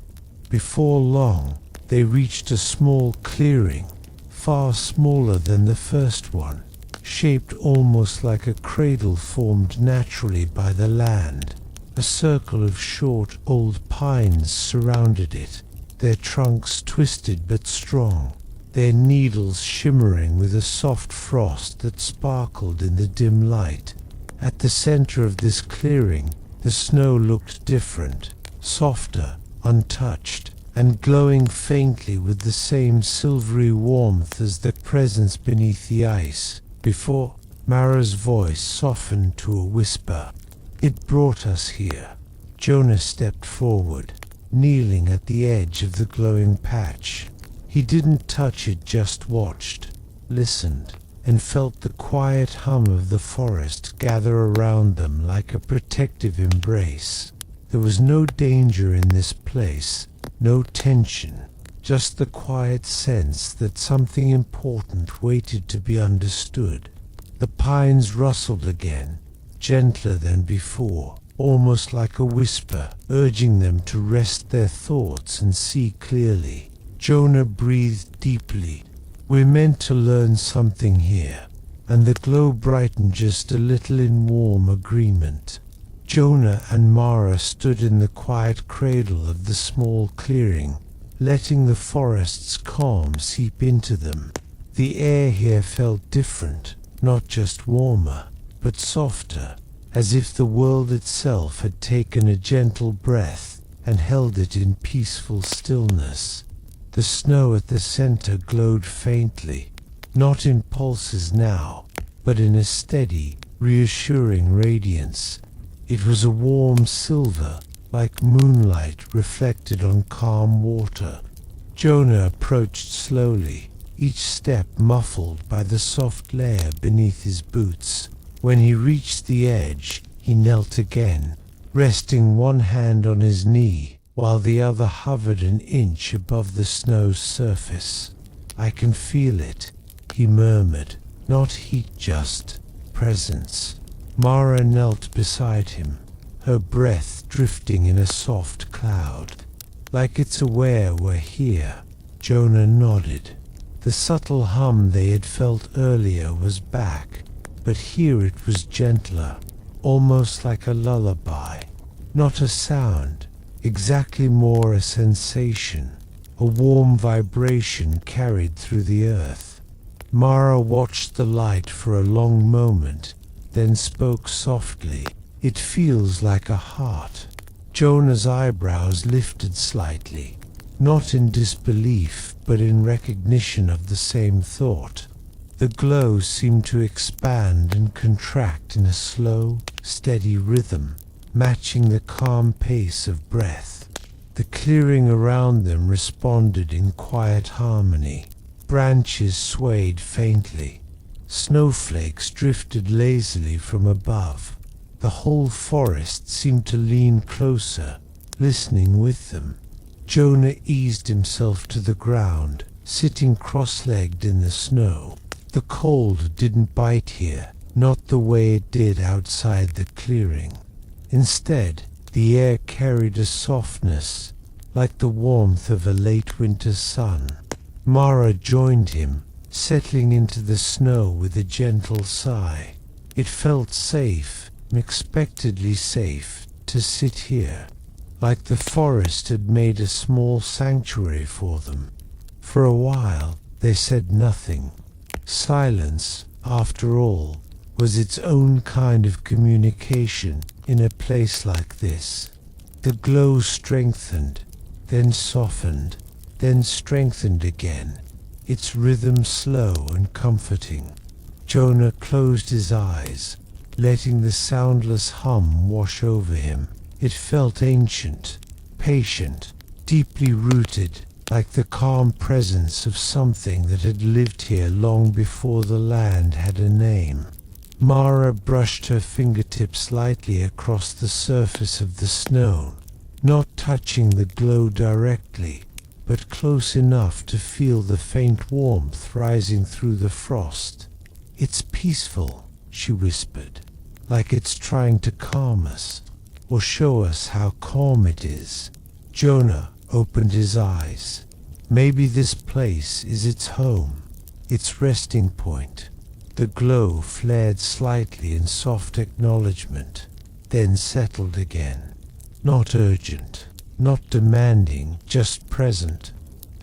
[SPEAKER 1] Before long, they reached a small clearing, far smaller than the first one, shaped almost like a cradle formed naturally by the land. A circle of short, old pines surrounded it, their trunks twisted but strong, their needles shimmering with a soft frost that sparkled in the dim light. At the center of this clearing, the snow looked different, softer, untouched, and glowing faintly with the same silvery warmth as the presence beneath the ice. Before, Mara's voice softened to a whisper. "It brought us here." Jonah stepped forward, kneeling at the edge of the glowing patch. He didn't touch it, just watched, listened, and felt the quiet hum of the forest gather around them like a protective embrace. There was no danger in this place, no tension, just the quiet sense that something important waited to be understood. The pines rustled again, gentler than before, almost like a whisper, urging them to rest their thoughts and see clearly. Jonah breathed deeply. "We're meant to learn something here," and the glow brightened just a little in warm agreement. Jonah and Mara stood in the quiet cradle of the small clearing, letting the forest's calm seep into them. The air here felt different, not just warmer, but softer, as if the world itself had taken a gentle breath and held it in peaceful stillness. The snow at the center glowed faintly, not in pulses now, but in a steady, reassuring radiance. It was a warm silver, like moonlight reflected on calm water. Jonah approached slowly, each step muffled by the soft layer beneath his boots. When he reached the edge, he knelt again, resting one hand on his knee, while the other hovered an inch above the snow's surface. "I can feel it," he murmured, "not heat, just presence." Mara knelt beside him, her breath drifting in a soft cloud. "Like it's aware we're here." Jonah nodded. The subtle hum they had felt earlier was back, but here it was gentler, almost like a lullaby. Not a sound, exactly more a sensation, a warm vibration carried through the earth. Mara watched the light for a long moment, then spoke softly. "It feels like a heart." Jonah's eyebrows lifted slightly, not in disbelief but in recognition of the same thought. The glow seemed to expand and contract in a slow, steady rhythm, matching the calm pace of breath. The clearing around them responded in quiet harmony. Branches swayed faintly. Snowflakes drifted lazily from above. The whole forest seemed to lean closer, listening with them. Jonah eased himself to the ground, sitting cross-legged in the snow. The cold didn't bite here, not the way it did outside the clearing. Instead, the air carried a softness, like the warmth of a late winter sun. Mara joined him, settling into the snow with a gentle sigh. It felt safe, unexpectedly safe, to sit here, like the forest had made a small sanctuary for them. For a while, they said nothing. Silence, after all, was its own kind of communication in a place like this. The glow strengthened, then softened, then strengthened again, its rhythm slow and comforting. Jonah closed his eyes, letting the soundless hum wash over him. It felt ancient, patient, deeply rooted, like the calm presence of something that had lived here long before the land had a name. Mara brushed her fingertips lightly across the surface of the snow, not touching the glow directly, but close enough to feel the faint warmth rising through the frost. "It's peaceful," she whispered, "like it's trying to calm us, or show us how calm it is." Jonah opened his eyes. Maybe this place is its home, its resting point. The glow flared slightly in soft acknowledgement, then settled again. Not urgent, not demanding, just present.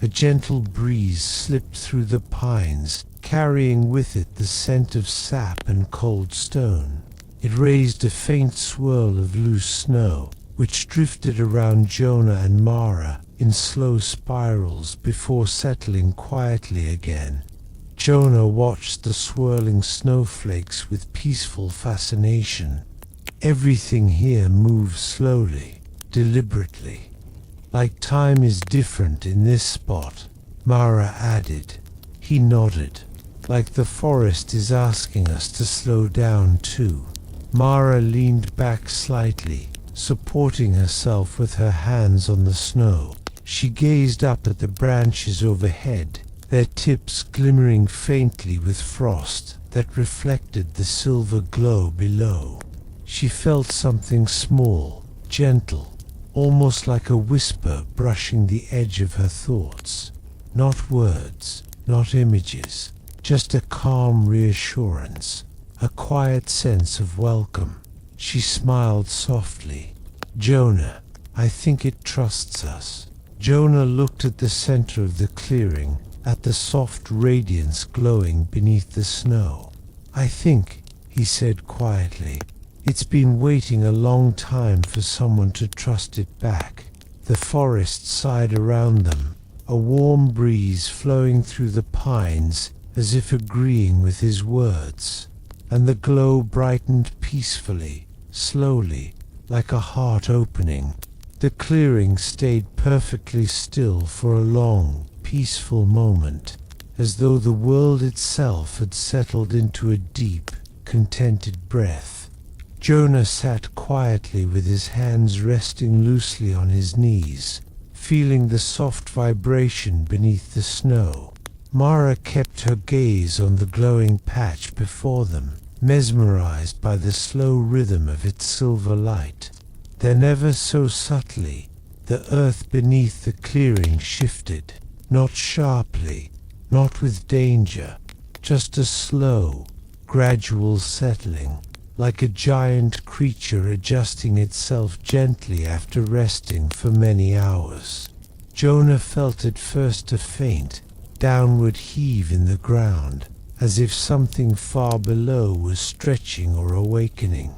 [SPEAKER 1] A gentle breeze slipped through the pines, carrying with it the scent of sap and cold stone. It raised a faint swirl of loose snow, which drifted around Jonah and Mara in slow spirals before settling quietly again. Jonah watched the swirling snowflakes with peaceful fascination. Everything here moves slowly, deliberately. "Like time is different in this spot," Mara added. He nodded. "Like the forest is asking us to slow down too." Mara leaned back slightly, supporting herself with her hands on the snow. She gazed up at the branches overhead, their tips glimmering faintly with frost that reflected the silver glow below. She felt something small, gentle, almost like a whisper brushing the edge of her thoughts. Not words, not images, just a calm reassurance, a quiet sense of welcome. She smiled softly. "Jonah, I think it trusts us." Jonah looked at the center of the clearing, at the soft radiance glowing beneath the snow. "I think," he said quietly, "it's been waiting a long time for someone to trust it back." The forest sighed around them, a warm breeze flowing through the pines as if agreeing with his words, and the glow brightened peacefully, slowly, like a heart opening. The clearing stayed perfectly still for a long, peaceful moment, as though the world itself had settled into a deep, contented breath. Jonah sat quietly with his hands resting loosely on his knees, feeling the soft vibration beneath the snow. Mara kept her gaze on the glowing patch before them, mesmerized by the slow rhythm of its silver light. Then ever so subtly, the earth beneath the clearing shifted, not sharply, not with danger, just a slow, gradual settling, like a giant creature adjusting itself gently after resting for many hours. Jonah felt at first a faint, downward heave in the ground, as if something far below was stretching or awakening.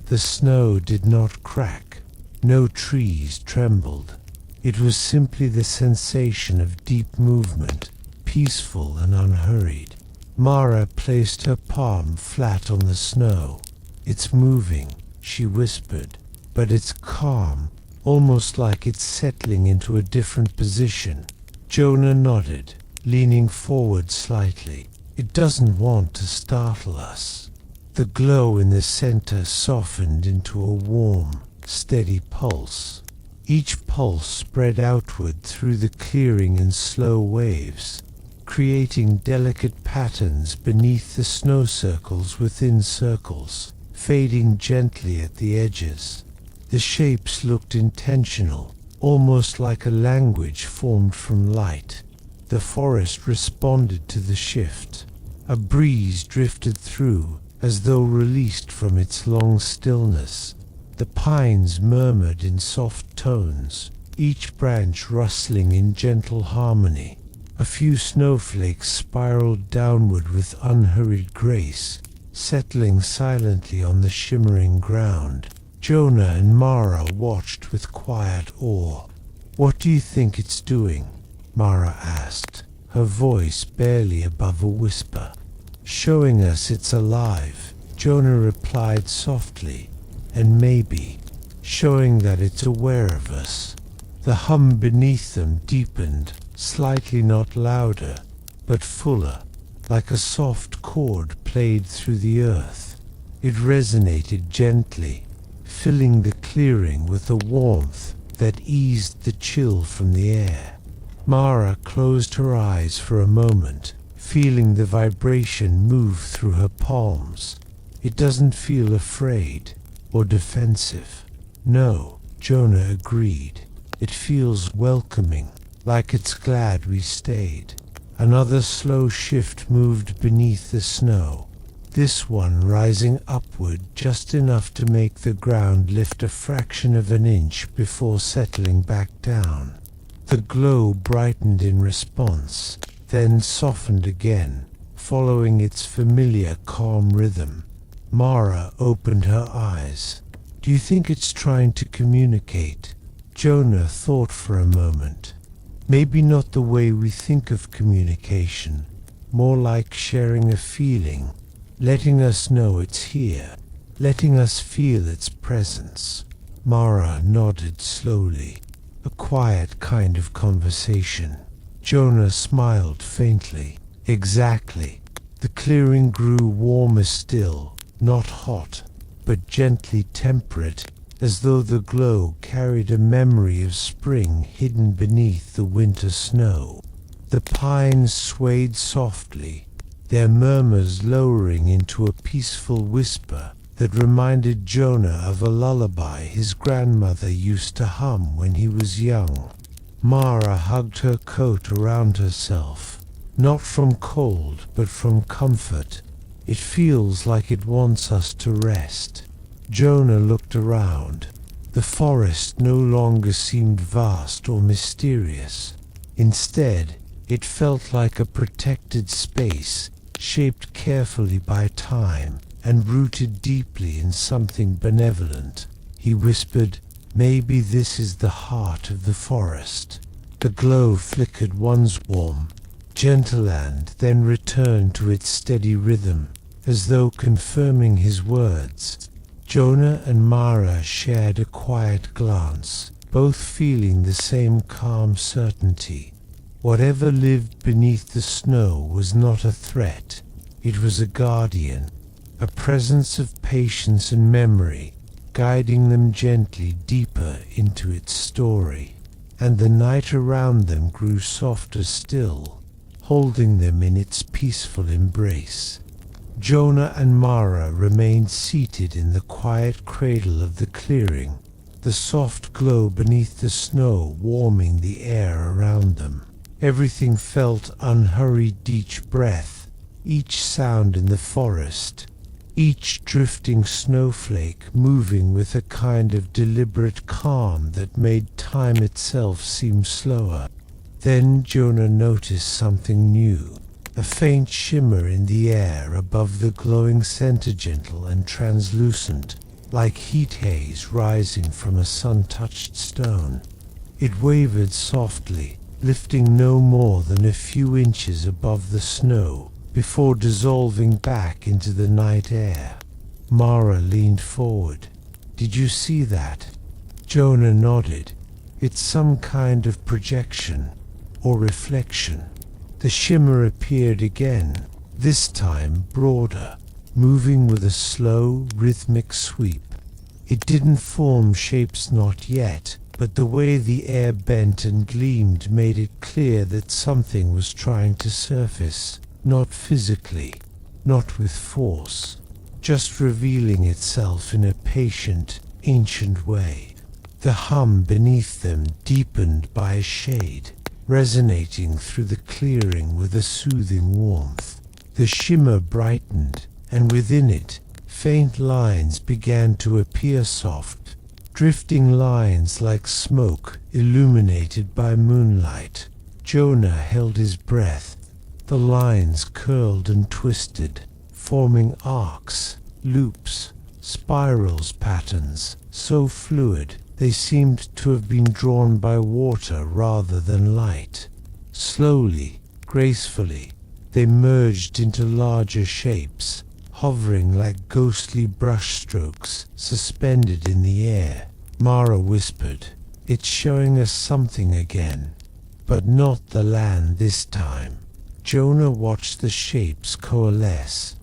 [SPEAKER 1] The snow did not crack, no trees trembled. It was simply the sensation of deep movement, peaceful and unhurried. Mara placed her palm flat on the snow. "It's moving," she whispered, "but it's calm, almost like it's settling into a different position." Jonah nodded. leaning forward slightly. It doesn't want to startle us. The glow in the center softened into a warm, steady pulse. Each pulse spread outward through the clearing in slow waves, creating delicate patterns beneath the snow circles within circles, fading gently at the edges. The shapes looked intentional, almost like a language formed from light. The forest responded to the shift. A breeze drifted through, as though released from its long stillness. The pines murmured in soft tones, each branch rustling in gentle harmony. A few snowflakes spiraled downward with unhurried grace, settling silently on the shimmering ground. Jonah and Mara watched with quiet awe. "What do you think it's doing?" Mara asked, her voice barely above a whisper. "Showing us it's alive," Jonah replied softly, "and maybe showing that it's aware of us." The hum beneath them deepened, slightly not louder, but fuller, like a soft chord played through the earth. It resonated gently, filling the clearing with a warmth that eased the chill from the air. Mara closed her eyes for a moment, feeling the vibration move through her palms. "It doesn't feel afraid or defensive." "No," Jonah agreed. "It feels welcoming, like it's glad we stayed." Another slow shift moved beneath the snow, this one rising upward just enough to make the ground lift a fraction of an inch before settling back down. The glow brightened in response, then softened again, following its familiar calm rhythm. Mara opened her eyes. "Do you think it's trying to communicate?" Jonah thought for a moment. "Maybe not the way we think of communication, more like sharing a feeling, letting us know it's here, letting us feel its presence." Mara nodded slowly. "A quiet kind of conversation." Jonah smiled faintly. "Exactly." The clearing grew warmer still, not hot, but gently temperate, as though the glow carried a memory of spring hidden beneath the winter snow. The pines swayed softly, their murmurs lowering into a peaceful whisper that reminded Jonah of a lullaby his grandmother used to hum when he was young. Mara hugged her coat around herself, not from cold but from comfort. "It feels like it wants us to rest." Jonah looked around. The forest no longer seemed vast or mysterious. Instead, it felt like a protected space, shaped carefully by time and rooted deeply in something benevolent. He whispered, "Maybe this is the heart of the forest." The glow flickered once warm, gentle and then returned to its steady rhythm, as though confirming his words. Jonah and Mara shared a quiet glance, both feeling the same calm certainty. Whatever lived beneath the snow was not a threat. It was a guardian, a presence of patience and memory, guiding them gently deeper into its story. And the night around them grew softer still, holding them in its peaceful embrace. Jonah and Mara remained seated in the quiet cradle of the clearing, the soft glow beneath the snow warming the air around them. Everything felt unhurried, each breath, each sound in the forest, each drifting snowflake moving with a kind of deliberate calm that made time itself seem slower. Then Jonah noticed something new, a faint shimmer in the air above the glowing center, gentle and translucent, like heat haze rising from a sun-touched stone. It wavered softly, lifting no more than a few inches above the snow, before dissolving back into the night air. Mara leaned forward. "Did you see that?" Jonah nodded. "It's some kind of projection or reflection." The shimmer appeared again, this time broader, moving with a slow, rhythmic sweep. It didn't form shapes, not yet, but the way the air bent and gleamed made it clear that something was trying to surface, not physically, not with force, just revealing itself in a patient, ancient way. The hum beneath them deepened by a shade, resonating through the clearing with a soothing warmth. The shimmer brightened, and within it, faint lines began to appear, soft, drifting lines like smoke illuminated by moonlight. Jonah held his breath. The lines curled and twisted, forming arcs, loops, spirals, patterns, so fluid they seemed to have been drawn by water rather than light. Slowly, gracefully, they merged into larger shapes, hovering like ghostly brushstrokes suspended in the air. Mara whispered, "It's showing us something again, but not the land this time." Jonah watched the shapes coalesce.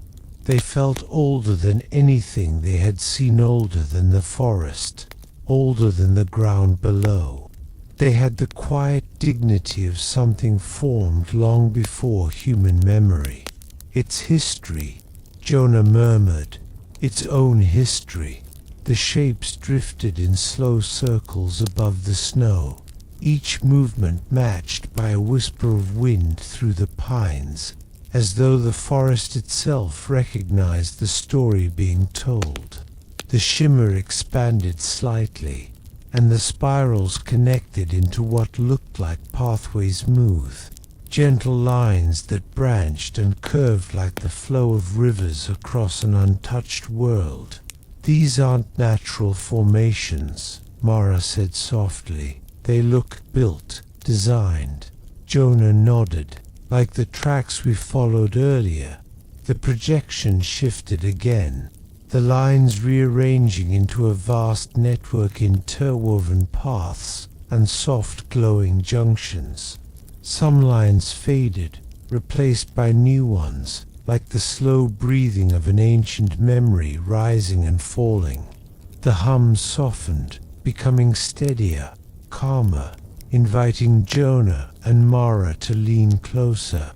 [SPEAKER 1] They felt older than anything they had seen, older than the forest, older than the ground below. They had the quiet dignity of something formed long before human memory. "It's history," Jonah murmured, "its own history." The shapes drifted in slow circles above the snow, each movement matched by a whisper of wind through the pines, as though the forest itself recognized the story being told. The shimmer expanded slightly, and the spirals connected into what looked like pathways, smooth, gentle lines that branched and curved like the flow of rivers across an untouched world. "These aren't natural formations," Mara said softly. "They look built, designed." Jonah nodded. "Like the tracks we followed earlier." The projection shifted again, the lines rearranging into a vast network, interwoven paths and soft glowing junctions. Some lines faded, replaced by new ones, like the slow breathing of an ancient memory rising and falling. The hum softened, becoming steadier, calmer, inviting Jonah and Mara to lean closer.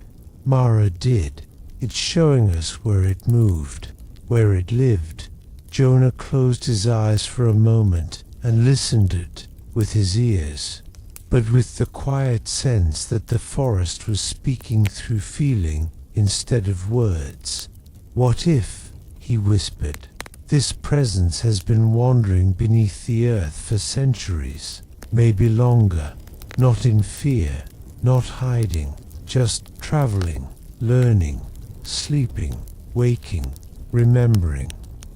[SPEAKER 1] Mara did. "It's showing us where it moved, where it lived." Jonah closed his eyes for a moment and listened it with his ears, but with the quiet sense that the forest was speaking through feeling instead of words. "What if," he whispered, "this presence has been wandering beneath the earth for centuries, maybe longer, not in fear, not hiding, just traveling, learning, sleeping, waking, remembering."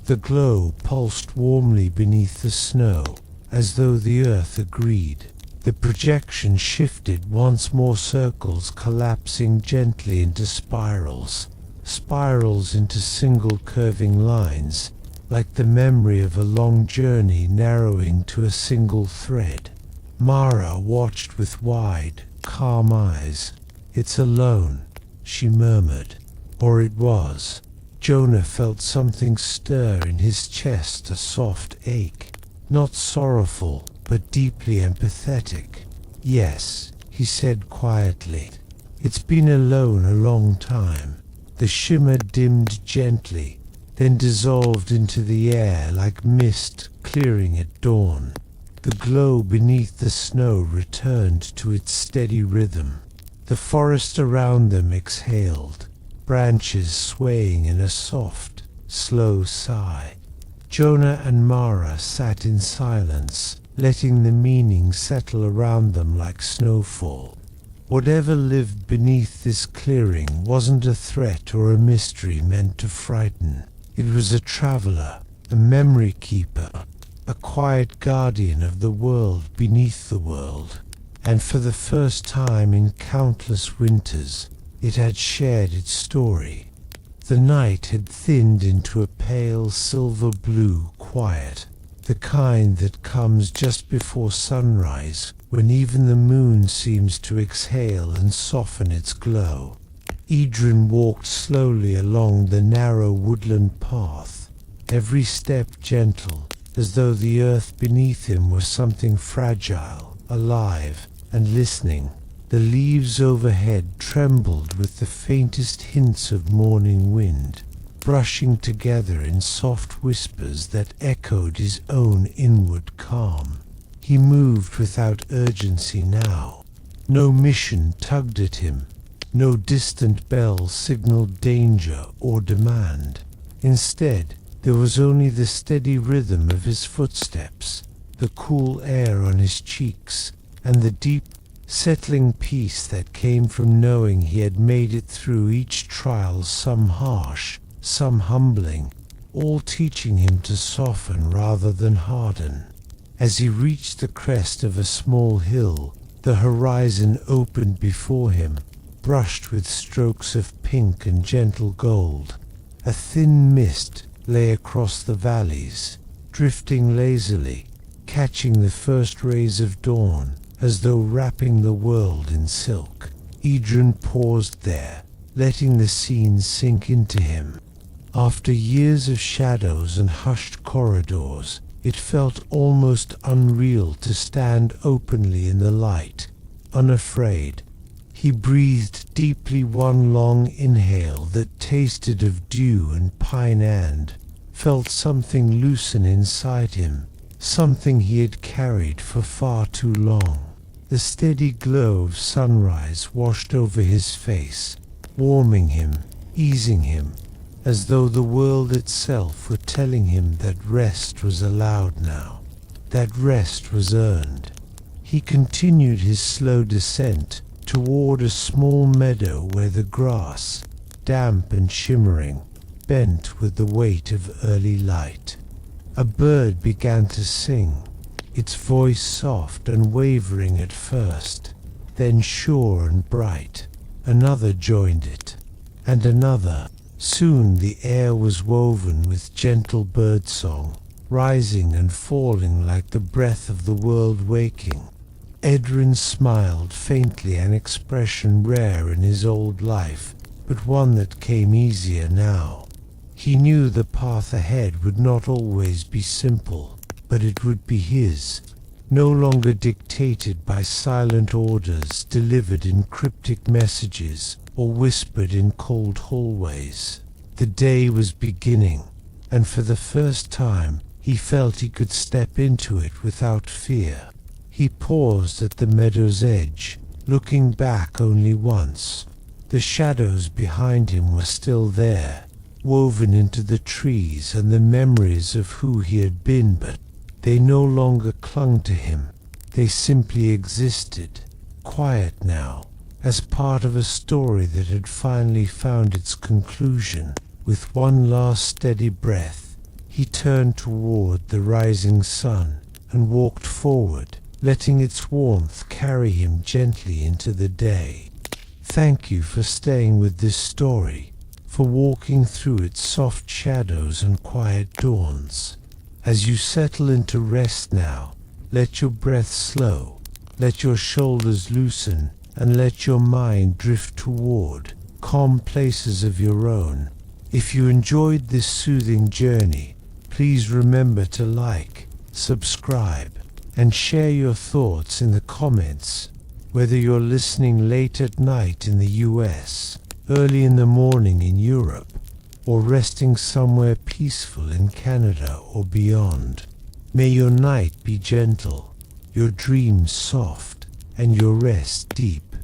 [SPEAKER 1] The glow pulsed warmly beneath the snow, as though the earth agreed. The projection shifted once more, circles collapsing gently into spirals, spirals into single curving lines, like the memory of a long journey narrowing to a single thread. Mara watched with wide, calm eyes. "It's alone," she murmured. Or it was. Jonah felt something stir in his chest, a soft ache, not sorrowful, but deeply empathetic. "Yes," he said quietly. "It's been alone a long time." The shimmer dimmed gently, then dissolved into the air like mist clearing at dawn. The glow beneath the snow returned to its steady rhythm. The forest around them exhaled, branches swaying in a soft, slow sigh. Jonah and Mara sat in silence, letting the meaning settle around them like snowfall. Whatever lived beneath this clearing wasn't a threat or a mystery meant to frighten. It was a traveler, a memory keeper, a quiet guardian of the world beneath the world. And for the first time in countless winters, it had shared its story. The night had thinned into a pale silver blue quiet. the kind that comes just before sunrise, when even the moon seems to exhale and soften its glow. Idrun walked slowly along the narrow woodland path, every step gentle, as though the earth beneath him were something fragile, alive, and listening. The leaves overhead trembled with the faintest hints of morning wind, brushing together in soft whispers that echoed his own inward calm. He moved without urgency now. No mission tugged at him. No distant bell signaled danger or demand. Instead, there was only the steady rhythm of his footsteps, the cool air on his cheeks, and the deep, settling peace that came from knowing he had made it through each trial, some harsh, some humbling, all teaching him to soften rather than harden. As he reached the crest of a small hill, the horizon opened before him, brushed with strokes of pink and gentle gold. A thin mist lay across the valleys, drifting lazily, catching the first rays of dawn, as though wrapping the world in silk. Idrun paused there, letting the scene sink into him. After years of shadows and hushed corridors, it felt almost unreal to stand openly in the light, unafraid. He breathed deeply, one long inhale that tasted of dew and pine, and felt something loosen inside him, something he had carried for far too long. The steady glow of sunrise washed over his face, warming him, easing him, as though the world itself were telling him that rest was allowed now, that rest was earned. He continued his slow descent toward a small meadow where the grass, damp and shimmering, bent with the weight of early light. A bird began to sing, its voice soft and wavering at first, then sure and bright. Another joined it, and another. Soon the air was woven with gentle birdsong, rising and falling like the breath of the world waking. Idrun smiled faintly, an expression rare in his old life, but one that came easier now. He knew the path ahead would not always be simple, but it would be his, no longer dictated by silent orders delivered in cryptic messages or whispered in cold hallways. The day was beginning, and for the first time he felt he could step into it without fear. He paused at the meadow's edge, looking back only once. The shadows behind him were still there, woven into the trees and the memories of who he had been, but they no longer clung to him. They simply existed, quiet now, as part of a story that had finally found its conclusion. With one last steady breath, he turned toward the rising sun and walked forward, letting its warmth carry him gently into the day. Thank you for staying with this story, for walking through its soft shadows and quiet dawns. As you settle into rest now, let your breath slow, let your shoulders loosen, and let your mind drift toward calm places of your own. If you enjoyed this soothing journey, please remember to like, subscribe, and share your thoughts in the comments. Whether you're listening late at night in the US, early in the morning in Europe, or resting somewhere peaceful in Canada or beyond, may your night be gentle, your dreams soft, and your rest deep.